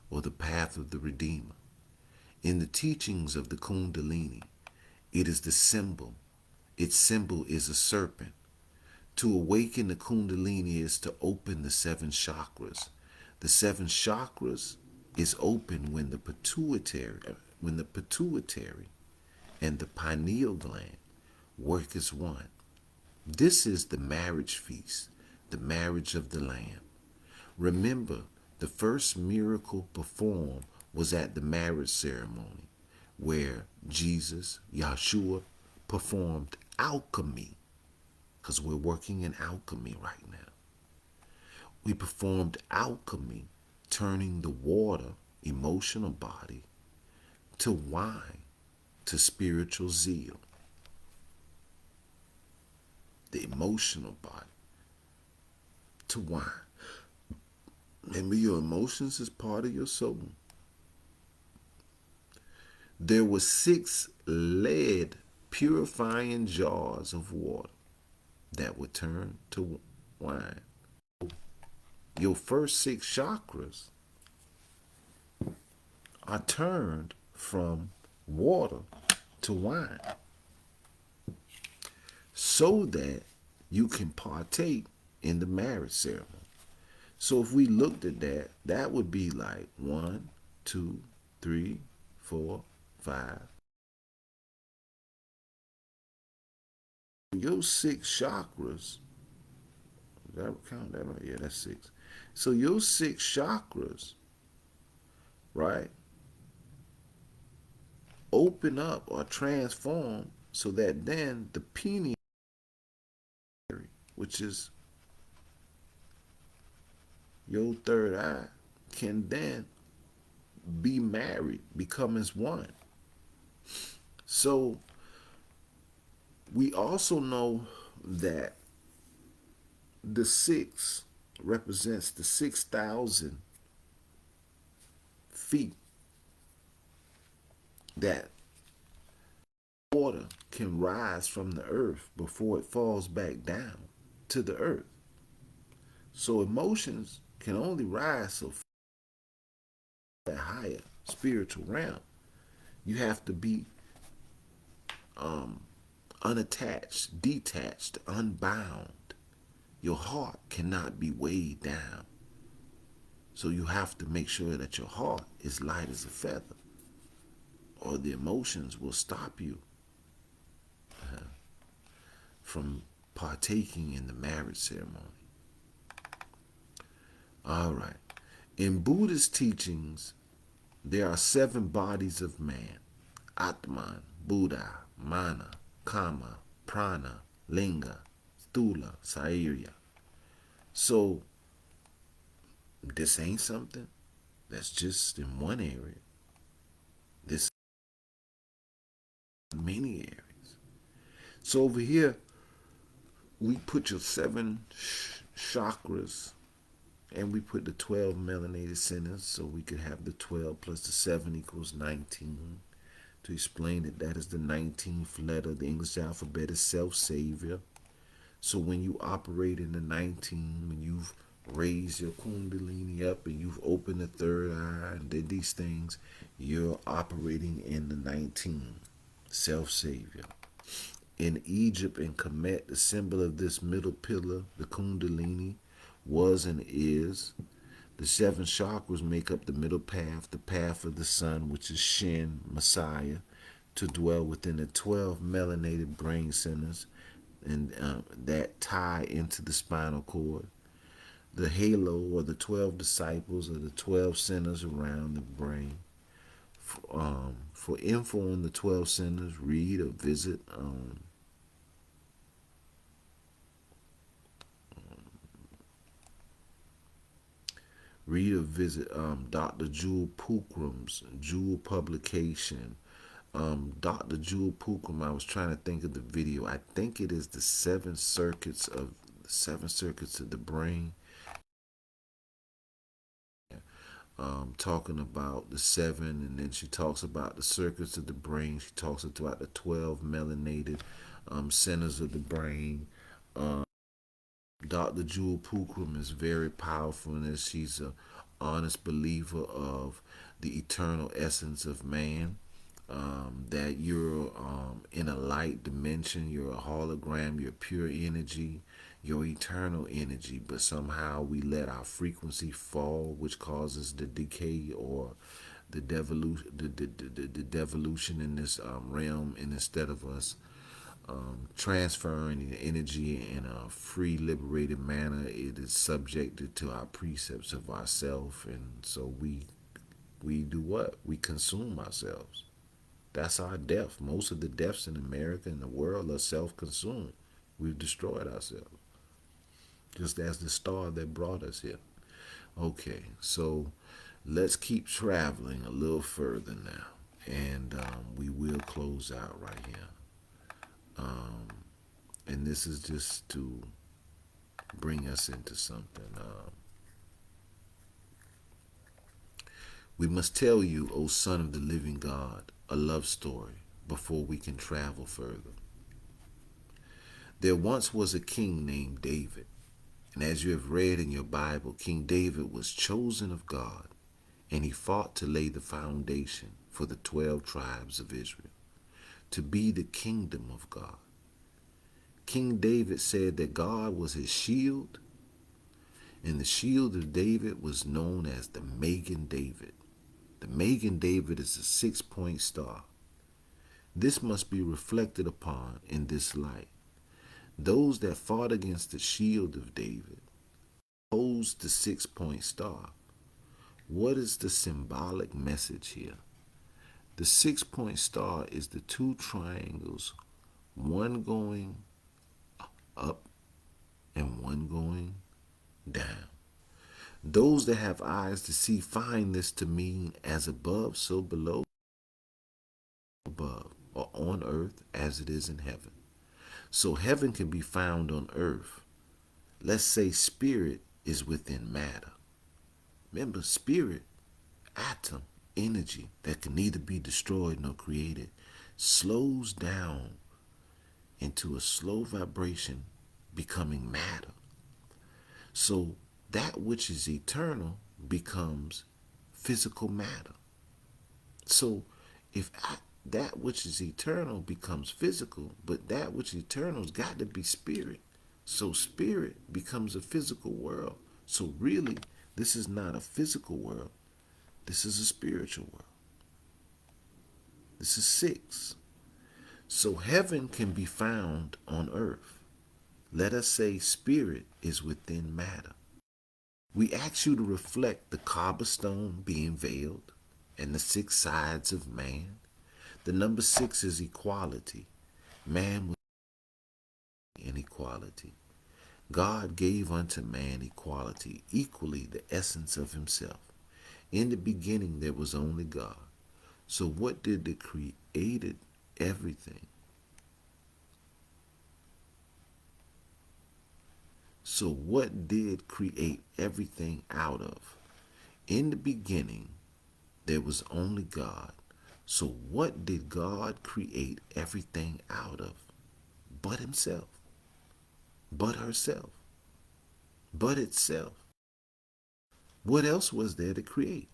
or the path of the Redeemer. In the teachings of the Kundalini, it is the symbol. Its symbol is a serpent. To awaken the Kundalini is to open the seven chakras. The seven chakras is open when the pituitary and the pineal gland work as one. This is the marriage feast, the marriage of the Lamb. Remember, the first miracle performed was at the marriage ceremony, where Jesus, Yahshua, performed alchemy, because we're working in alchemy right now. We performed alchemy, turning the water, emotional body, to wine, to spiritual zeal. The emotional body to wine. Remember, your emotions is part of your soul. There were 6 lead purifying jars of water that were turned to wine. Your first 6 chakras are turned from water to wine, so that you can partake in the marriage ceremony. So if we looked at that, that would be like 1, 2, 3, 4, 5. Your 6 chakras, did I count that right? Yeah, that's 6. So your 6 chakras, right, open up or transform so that then the pineal, which is your third eye, can then be married, become as one. So we also know that The 6 represents the 6,000 feet that water can rise from the earth before it falls back down to the earth. So emotions can only rise so far that higher spiritual realm. You have to be unattached, detached, unbound. Your heart cannot be weighed down. So you have to make sure that your heart is light as a feather, or the emotions will stop you from partaking in the marriage ceremony. All right. In Buddhist teachings, there are 7 bodies of man: Atman, Buddha, Mana, Kama, Prana, Linga, Stula, Sairya. So this ain't something that's just in one area. This is many areas. So over here, we put your 7 chakras, and we put the 12 melanated centers, so we could have the 12 plus the 7 equals 19. To explain it, that is the 19th letter of the English alphabet is self-savior. So when you operate in the 19, when you've raised your kundalini up and you've opened the third eye and did these things, you're operating in the 19, self-savior. In Egypt and Kemet, the symbol of this middle pillar, the kundalini, was and is. The 7 chakras make up the middle path, the path of the sun, which is Shin, Messiah, to dwell within the 12 melanated brain centers and that tie into the spinal cord. The halo, or the 12 disciples, are the 12 centers around the brain. For info on the 12 centers, read or visit Dr. Jewel Pookram's Jewel publication. Dr. Jewel Pookram, I was trying to think of the video. I think it is the 7 circuits of the brain. Talking about the 7, and then she talks about the circuits of the brain. She talks about the 12 melanated centers of the brain. Dr. Jewel Pookram is very powerful in this. She's an honest believer of the eternal essence of man, that you're in a light dimension, you're a hologram, you're pure energy, you're eternal energy, but somehow we let our frequency fall, which causes the decay or the devolution in this realm, and instead of us transferring the energy in a free, liberated manner, it is subjected to our precepts of ourself, and so we do what? We consume ourselves. That's our death. Most of the deaths in America and the world are self-consumed. We've destroyed ourselves, just as the star that brought us here. Okay, so let's keep traveling a little further now, and we will close out right here. And this is just to bring us into something. We must tell you, O Son of the living God, a love story before we can travel further. There once was a king named David, and as you have read in your Bible, King David was chosen of God, and he fought to lay the foundation for the 12 tribes of Israel, to be the kingdom of God. King David said that God was his shield, and the shield of David was known as the Magen David. The Magen David is a 6-point star. This must be reflected upon in this light. Those that fought against the shield of David opposed the 6-point star. What is the symbolic message here? The 6-point star is the 2 triangles, one going up and one going down. Those that have eyes to see find this to mean as above, so below, above, or on earth as it is in heaven. So heaven can be found on earth, Let's say spirit is within matter. Remember, spirit, atom, energy that can neither be destroyed nor created, slows down into a slow vibration, becoming matter. So that which is eternal becomes physical matter. So if that which is eternal becomes physical, but that which is eternal's got to be spirit. So spirit becomes a physical world. So really, this is not a physical world. This is a spiritual world. This is 6. So heaven can be found on earth. Let us say spirit is within matter. We ask you to reflect the cobblestone being veiled and the 6 sides of man. The number 6 is equality. Man was inequality. God gave unto man equality, equally the essence of himself. In the beginning there was only God. So what did the created everything? So what did create everything out of? In the beginning there was only God. So what did God create everything out of? But himself, but herself, but itself. What else was there to create?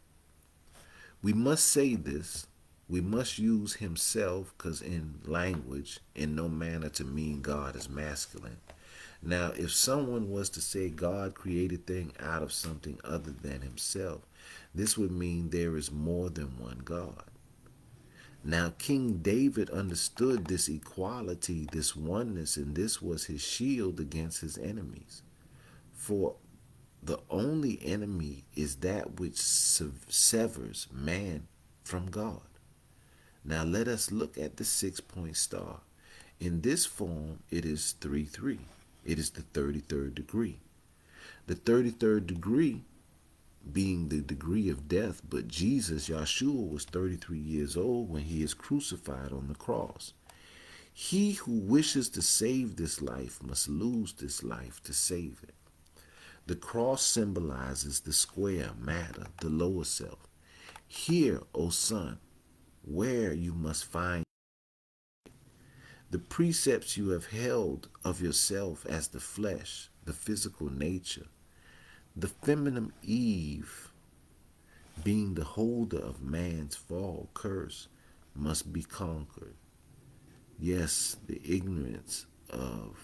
We must say this. We must use himself, because in language, in no manner to mean God is masculine. Now, if someone was to say God created thing out of something other than himself, this would mean there is more than one God. Now, King David understood this equality, this oneness, and this was his shield against his enemies. For the only enemy is that which severs man from God. Now let us look at the 6-point star. In this form, it is 3-3. It is the 33rd degree. The 33rd degree being the degree of death, but Jesus, Yahshua, was 33 years old when he is crucified on the cross. He who wishes to save this life must lose this life to save it. The cross symbolizes the square matter, the lower self. Here, O Son, where you must find the precepts you have held of yourself as the flesh, the physical nature, the feminine Eve, being the holder of man's fall curse, must be conquered. Yes, the ignorance of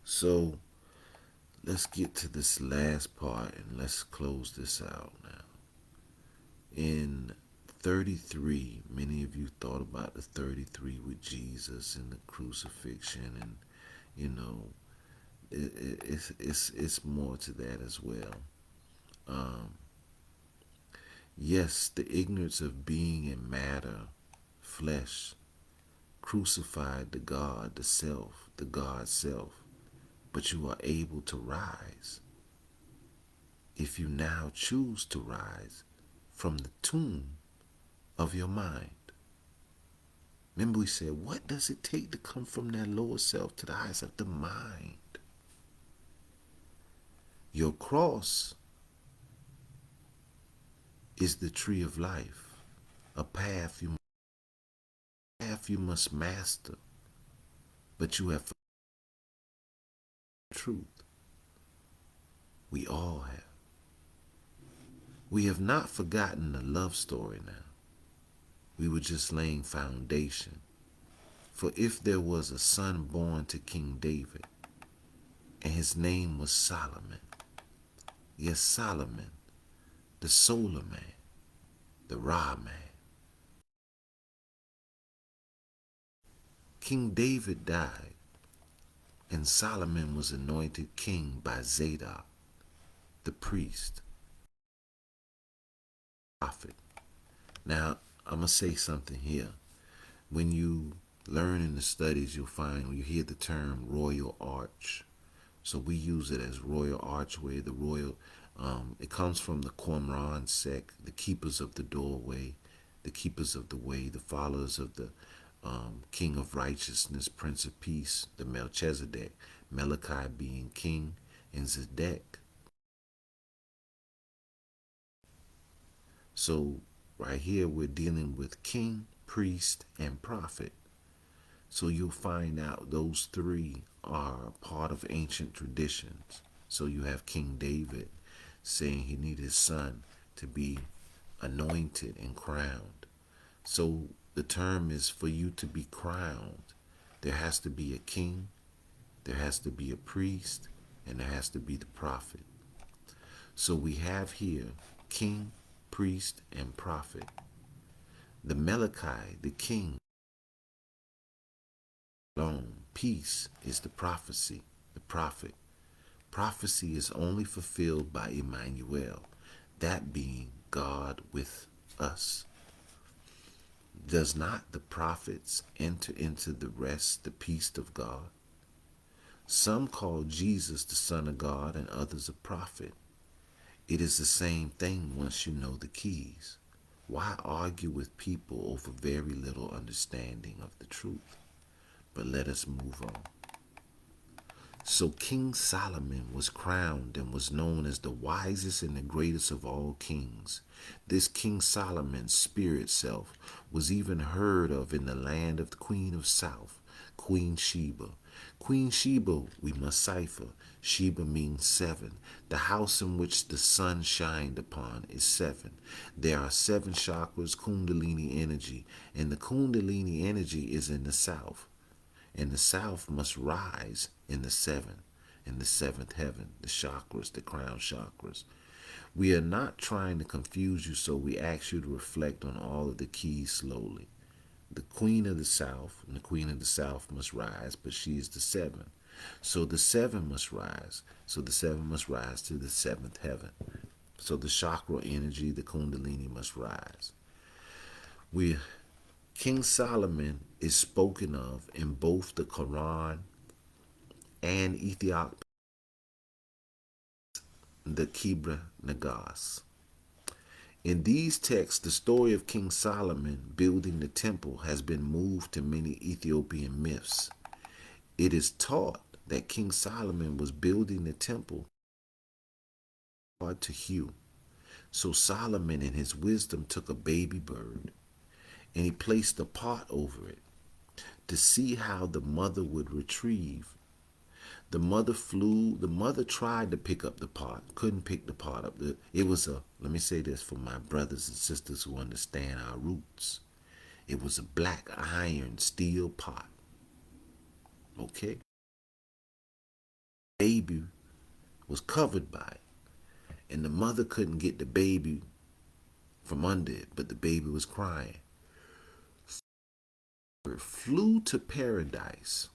so let's get to this last part and let's close this out now. In 33, many of you thought about the 33 with Jesus and the crucifixion, and you know, it's more to that as well. Yes, the ignorance of being in matter, flesh, crucified the God, the self, the God self, but you are able to rise if you now choose to rise from the tomb of your mind. Remember we said, what does it take to come from that lower self to the eyes of the mind? Your cross is the tree of life, a path you must master, but you have truth. We all have. We have not forgotten the love story now. We were just laying foundation. For if there was a son born to King David, and his name was Solomon, yes, Solomon, the solar man, the Ra man. King David died, and Solomon was anointed king by Zadok, the priest, prophet. Now, I'm going to say something here. When you learn in the studies, you'll find, when you hear the term royal arch, so we use it as royal archway, the royal, it comes from the Qumran sect, the keepers of the doorway, the keepers of the way, the followers of the King of righteousness, Prince of peace, the Melchizedek, Malachi being king, and Zedek. So right here we're dealing with king, priest, and prophet. So you'll find out those three are part of ancient traditions. So you have King David saying he needed his son to be anointed and crowned. So the term is for you to be crowned. There has to be a king, there has to be a priest, and there has to be the prophet. So we have here king, priest, and prophet. The Malachi, the king, alone. Peace is the prophecy, the prophet. Prophecy is only fulfilled by Emmanuel, that being God with us. Does not the prophets enter into the rest, the peace of God? Some call Jesus the Son of God and others a prophet. It is the same thing once you know the keys. Why argue with people over very little understanding of the truth? But let us move on. So King Solomon was crowned and was known as the wisest and the greatest of all kings. This King Solomon's spirit self was even heard of in the land of the Queen of South, Queen Sheba. Queen Sheba, we must cipher. Sheba means seven. The house in which the sun shined upon is seven. There are seven chakras, Kundalini energy, and the Kundalini energy is in the south. And the south must rise in the seventh heaven, the chakras, the crown chakras. We are not trying to confuse you, so we ask you to reflect on all of the keys slowly. The queen of the south, and the queen of the south must rise, but she is the seven. So the seven must rise. So the seven must rise to the seventh heaven. So the chakra energy, the kundalini must rise. King Solomon is spoken of in both the Quran and Ethiopia, the Kibra Nagas. In these texts, the story of King Solomon building the temple has been moved to many Ethiopian myths. It is taught that King Solomon was building the temple to hew. So Solomon in his wisdom took a baby bird and he placed a pot over it to see how the mother would retrieve. The mother tried to pick up the pot, couldn't pick the pot up. Let me say this for my brothers and sisters who understand our roots. It was a black iron steel pot. Okay? Baby was covered by it. And the mother couldn't get the baby from under it, but the baby was crying. Flew to paradise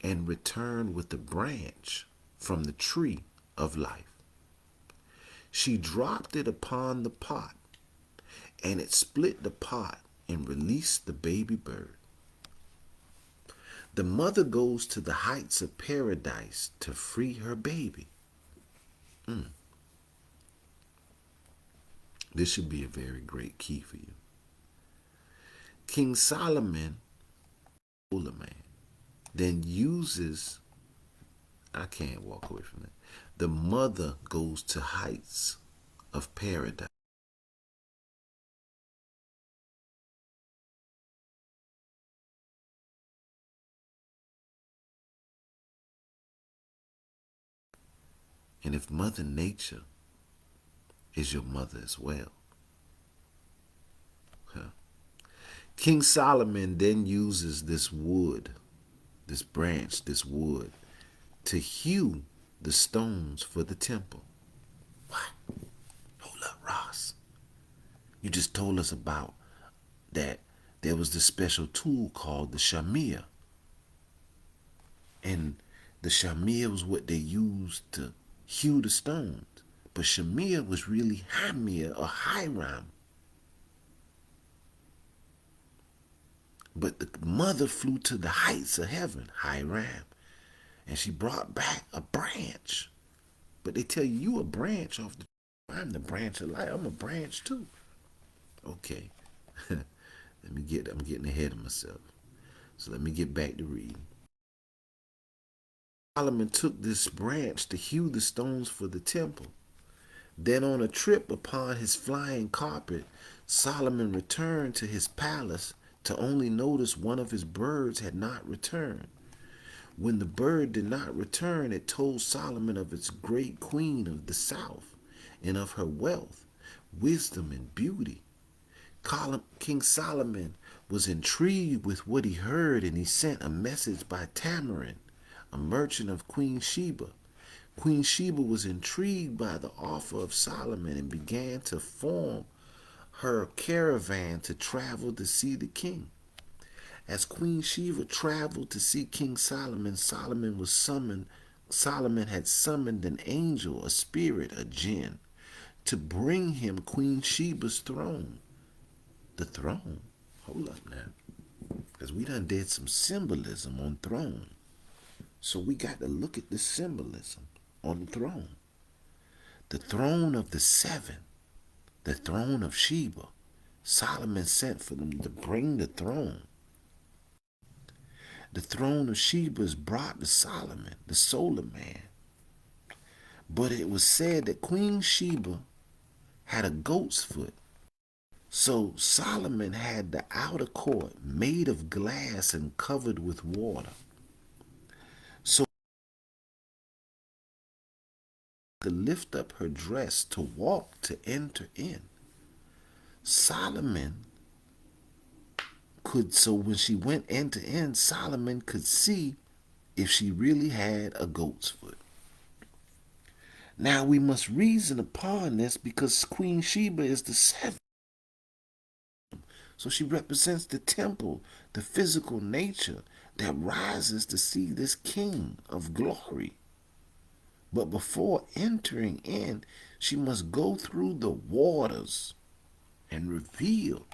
and returned with a branch from the tree of life. She dropped it upon the pot, and it split the pot and released the baby bird. The mother goes to the heights of paradise to free her baby. This should be a very great key for you. King Solomon, older man, then uses, I can't walk away from that. The mother goes to heights of paradise. And if Mother Nature is your mother as well. King Solomon then uses this wood, this branch, this wood, to hew the stones for the temple. What? Hold up, Ross. You just told us about that there was this special tool called the shamir. And the shamir was what they used to hew the stones. But shamir was really hamir or hiram. But the mother flew to the heights of heaven, Hiram, and she brought back a branch. But they tell you a branch off the I'm the branch of life. I'm a branch too. Okay. I'm getting ahead of myself. So let me get back to reading. Solomon took this branch to hew the stones for the temple. Then on a trip upon his flying carpet, Solomon returned to his palace to only notice one of his birds had not returned. When the bird did not return, it told Solomon of its great queen of the south and of her wealth, wisdom, and beauty. King Solomon was intrigued with what he heard, and he sent a message by Tamarin, a merchant of Queen Sheba. Queen Sheba was intrigued by the offer of Solomon and began to form her caravan to travel to see the king. As Queen Sheba traveled to see King Solomon, Solomon had summoned an angel, a spirit, a jinn, to bring him Queen Sheba's throne. The throne? Hold up now. Because we done did some symbolism on throne. So we got to look at the symbolism on the throne. The throne of the seven, the throne of Sheba. Solomon sent for them to bring the throne. The throne of Sheba is brought to Solomon, the solar man. But it was said that Queen Sheba had a goat's foot. So Solomon had the outer court made of glass and covered with water. So to lift up her dress to walk to enter in. Solomon could, so when she went end to end, Solomon could see if she really had a goat's foot. Now we must reason upon this because Queen Sheba is the seventh. So she represents the temple, the physical nature that rises to see this king of glory. But before entering in, she must go through the waters and reveal.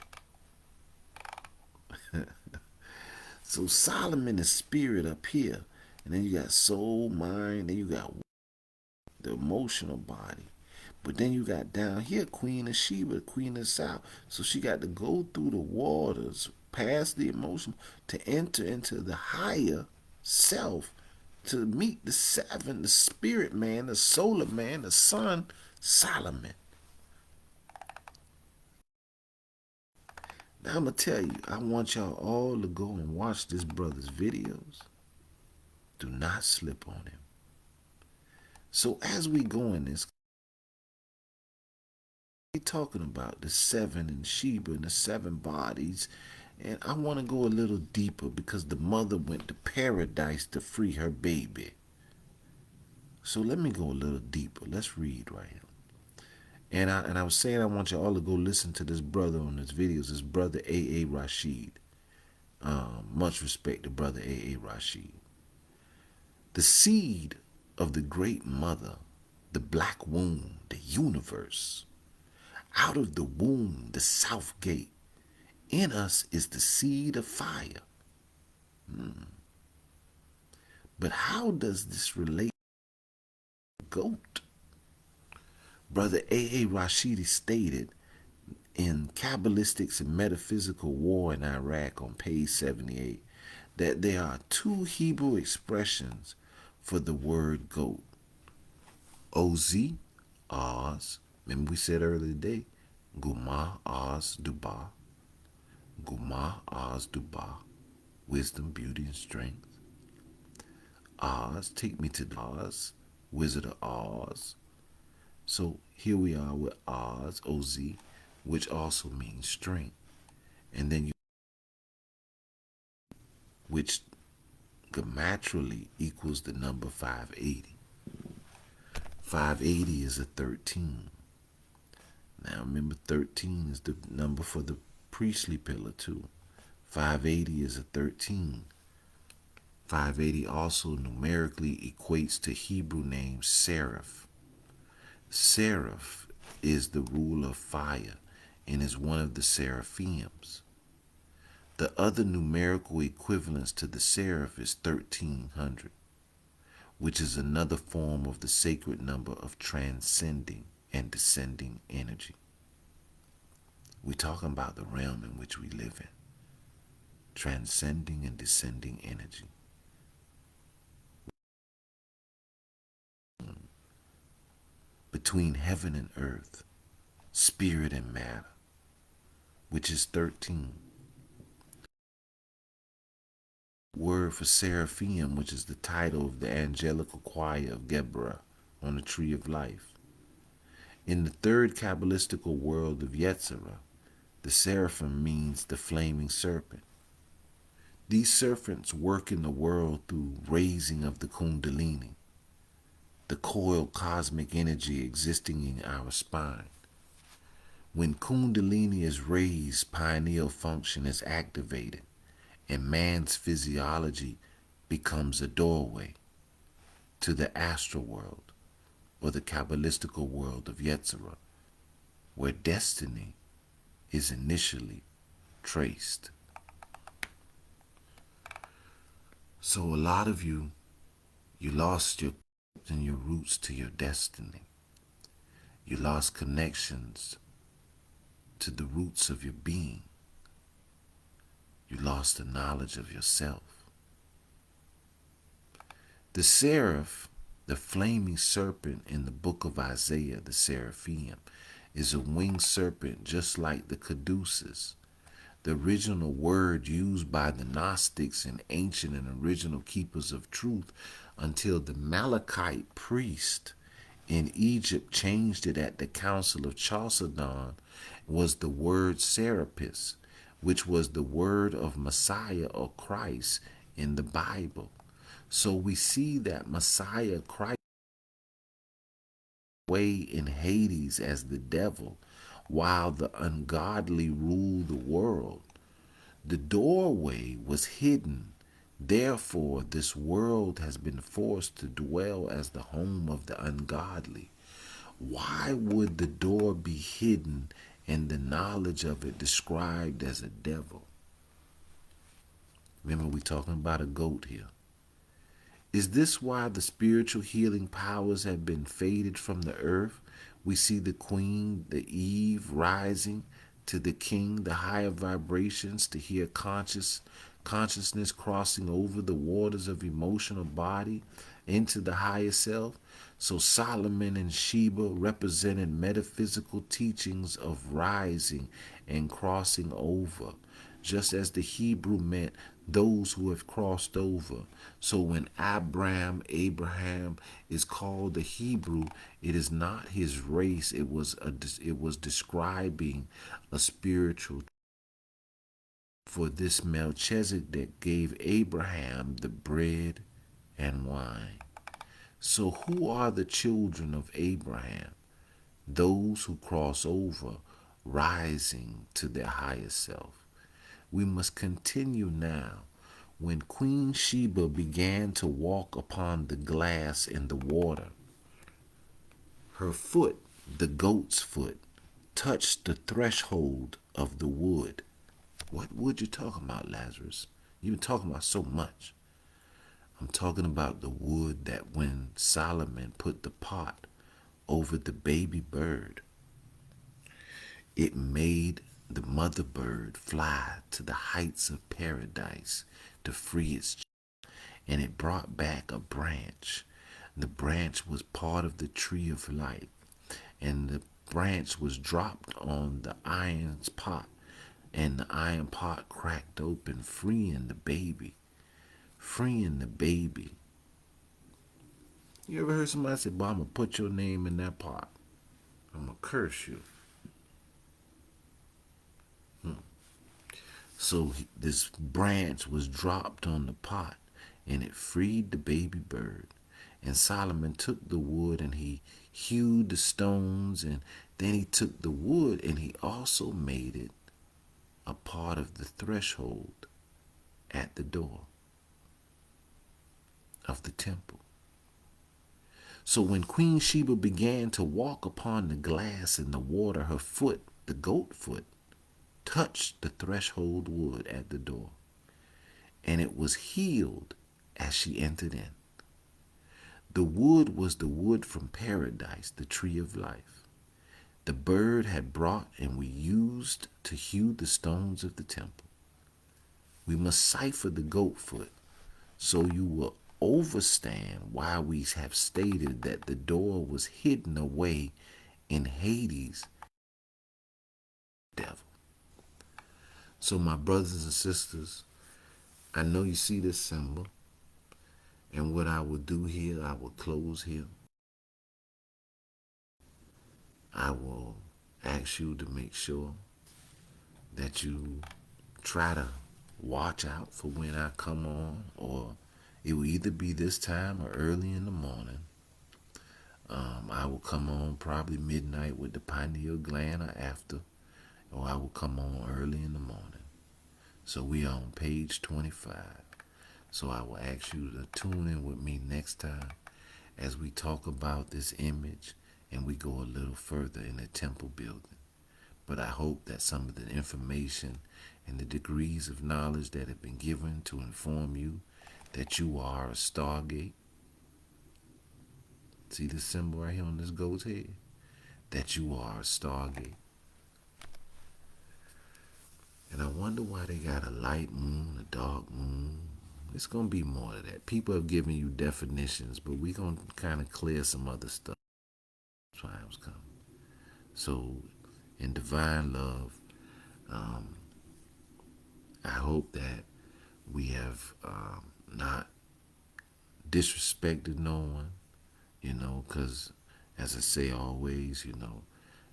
So Solomon is spirit up here. And then you got soul, mind, then you got the emotional body. But then you got down here Queen of Sheba, Queen of the South. So she got to go through the waters, past the emotion, to enter into the higher self, to meet the seven, the spirit man, the solar man, the son, Solomon. Now I'm going to tell you, I want y'all all to go and watch this brother's videos. Do not slip on him. So as we go in this, we're talking about the seven and Sheba and the seven bodies. And I want to go a little deeper because the mother went to paradise to free her baby. So let me go a little deeper. Let's read right here. And I was saying I want you all to go listen to this brother on his videos, this brother A.A. Rashid. Much respect to brother A.A. Rashid. The seed of the great mother, the black womb, the universe. Out of the womb, the south gate. In us is the seed of fire. But how does this relate to goat? Brother A.A. Rashidi stated in Kabbalistics and Metaphysical War in Iraq on page 78 that there are two Hebrew expressions for the word goat. Oz, Oz. Remember we said earlier today, Guma, Oz, Duba. Guma, Oz, Duba. Wisdom, beauty, and strength. Oz, take me to Oz, Wizard of Oz. So here we are with Oz, O-Z, which also means strength. And then which grammatically equals the number 580. 580 is a 13. Now remember 13 is the number for the priestly pillar too. 580 is a 13. 580 also numerically equates to Hebrew name Seraph. Seraph is the ruler of fire and is one of the Seraphims. The other numerical equivalence to the Seraph is 1300, which is another form of the sacred number of transcending and descending energy. We're talking about the realm in which we live in. transcending and descending energy. Between heaven and earth, spirit and matter, which is 13. Word for Seraphim, which is the title of the angelical choir of Geburah on the tree of life. In the third Kabbalistical world of Yetzirah, the Seraphim means the flaming serpent. These serpents work in the world through raising of the Kundalini, the coiled cosmic energy existing in our spine. When Kundalini is raised, pineal function is activated, and man's physiology becomes a doorway to the astral world, or the Kabbalistical world of Yetzirah, where destiny is initially traced. So a lot of you lost your and your roots to your destiny. You lost connections to the roots of your being. You lost the knowledge of yourself. The Seraph, the flaming serpent in the book of Isaiah, the Seraphim, is a winged serpent just like the caduceus. The original word used by the Gnostics and ancient and original keepers of truth until the Malachite priest in Egypt changed it at the Council of Chalcedon was the word Serapis, which was the word of Messiah or Christ in the Bible. So we see that Messiah Christ way in Hades as the devil, while the ungodly rule the world. The doorway was hidden. Therefore, this world has been forced to dwell as the home of the ungodly. Why would the door be hidden and the knowledge of it described as a devil? Remember, we're talking about a goat here. Is this why the spiritual healing powers have been faded from the earth? We see the queen, the Eve, rising to the king, the higher vibrations, to hear consciousness crossing over the waters of emotional body into the higher self. So Solomon and Sheba represented metaphysical teachings of rising and crossing over, just as the Hebrew meant those who have crossed over. So when Abraham is called the Hebrew, it is not his race. It was describing a spiritual. For this Melchizedek gave Abraham the bread and wine. So who are the children of Abraham? Those who cross over, rising to their higher self. We must continue now. When Queen Sheba began to walk upon the glass in the water, her foot, the goat's foot, touched the threshold of the wood. What wood you talking about, Lazarus? You've been talking about so much. I'm talking about the wood that when Solomon put the pot over the baby bird, it made the mother bird fly to the heights of paradise to free its child, and it brought back a branch. The branch was part of the tree of life, and the branch was dropped on the iron pot, and the iron pot cracked open, freeing the baby. Freeing the baby. You ever heard somebody say, "Boy, I'm going to put your name in that pot. I'm going to curse you." So this branch was dropped on the pot, and it freed the baby bird. And Solomon took the wood and he hewed the stones, and then he took the wood and he also made it a part of the threshold at the door of the temple. So when Queen Sheba began to walk upon the glass and the water, her foot, the goat foot, touched the threshold wood at the door, and it was healed as she entered in. The wood was the wood from paradise, the tree of life. The bird had brought and we used to hew the stones of the temple. We must cipher the goat foot so you will overstand why we have stated that the door was hidden away in Hades, devil. So my brothers and sisters, I know you see this symbol, and what I will do here, I will close here. I will ask you to make sure that you try to watch out for when I come on, or it will either be this time or early in the morning. I will come on probably midnight with the pineal gland or after, or I will come on early in the morning. So we are on page 25. So I will ask you to tune in with me next time as we talk about this image and we go a little further in the temple building. But I hope that some of the information and the degrees of knowledge that have been given to inform you that you are a Stargate. See the symbol right here on this goat's head? That you are a Stargate. And I wonder why they got a light moon, a dark moon. It's going to be more of that. People have given you definitions, but we're going to kind of clear some other stuff. Times come. So, in divine love, I hope that we have not disrespected no one, because as I say always,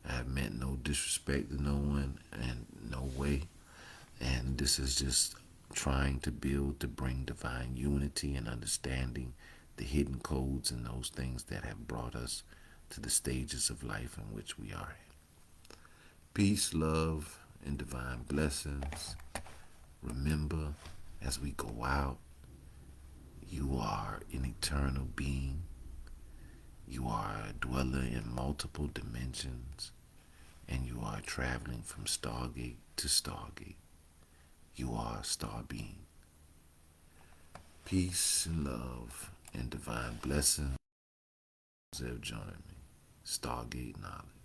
I have meant no disrespect to no one and no way. And this is just trying to build to bring divine unity and understanding the hidden codes and those things that have brought us to the stages of life in which we are in. Peace, love, and divine blessings. Remember, as we go out, you are an eternal being. You are a dweller in multiple dimensions, and you are traveling from Stargate to Stargate. You are a star being. Peace and love and divine blessings have joined me. Stargate knowledge.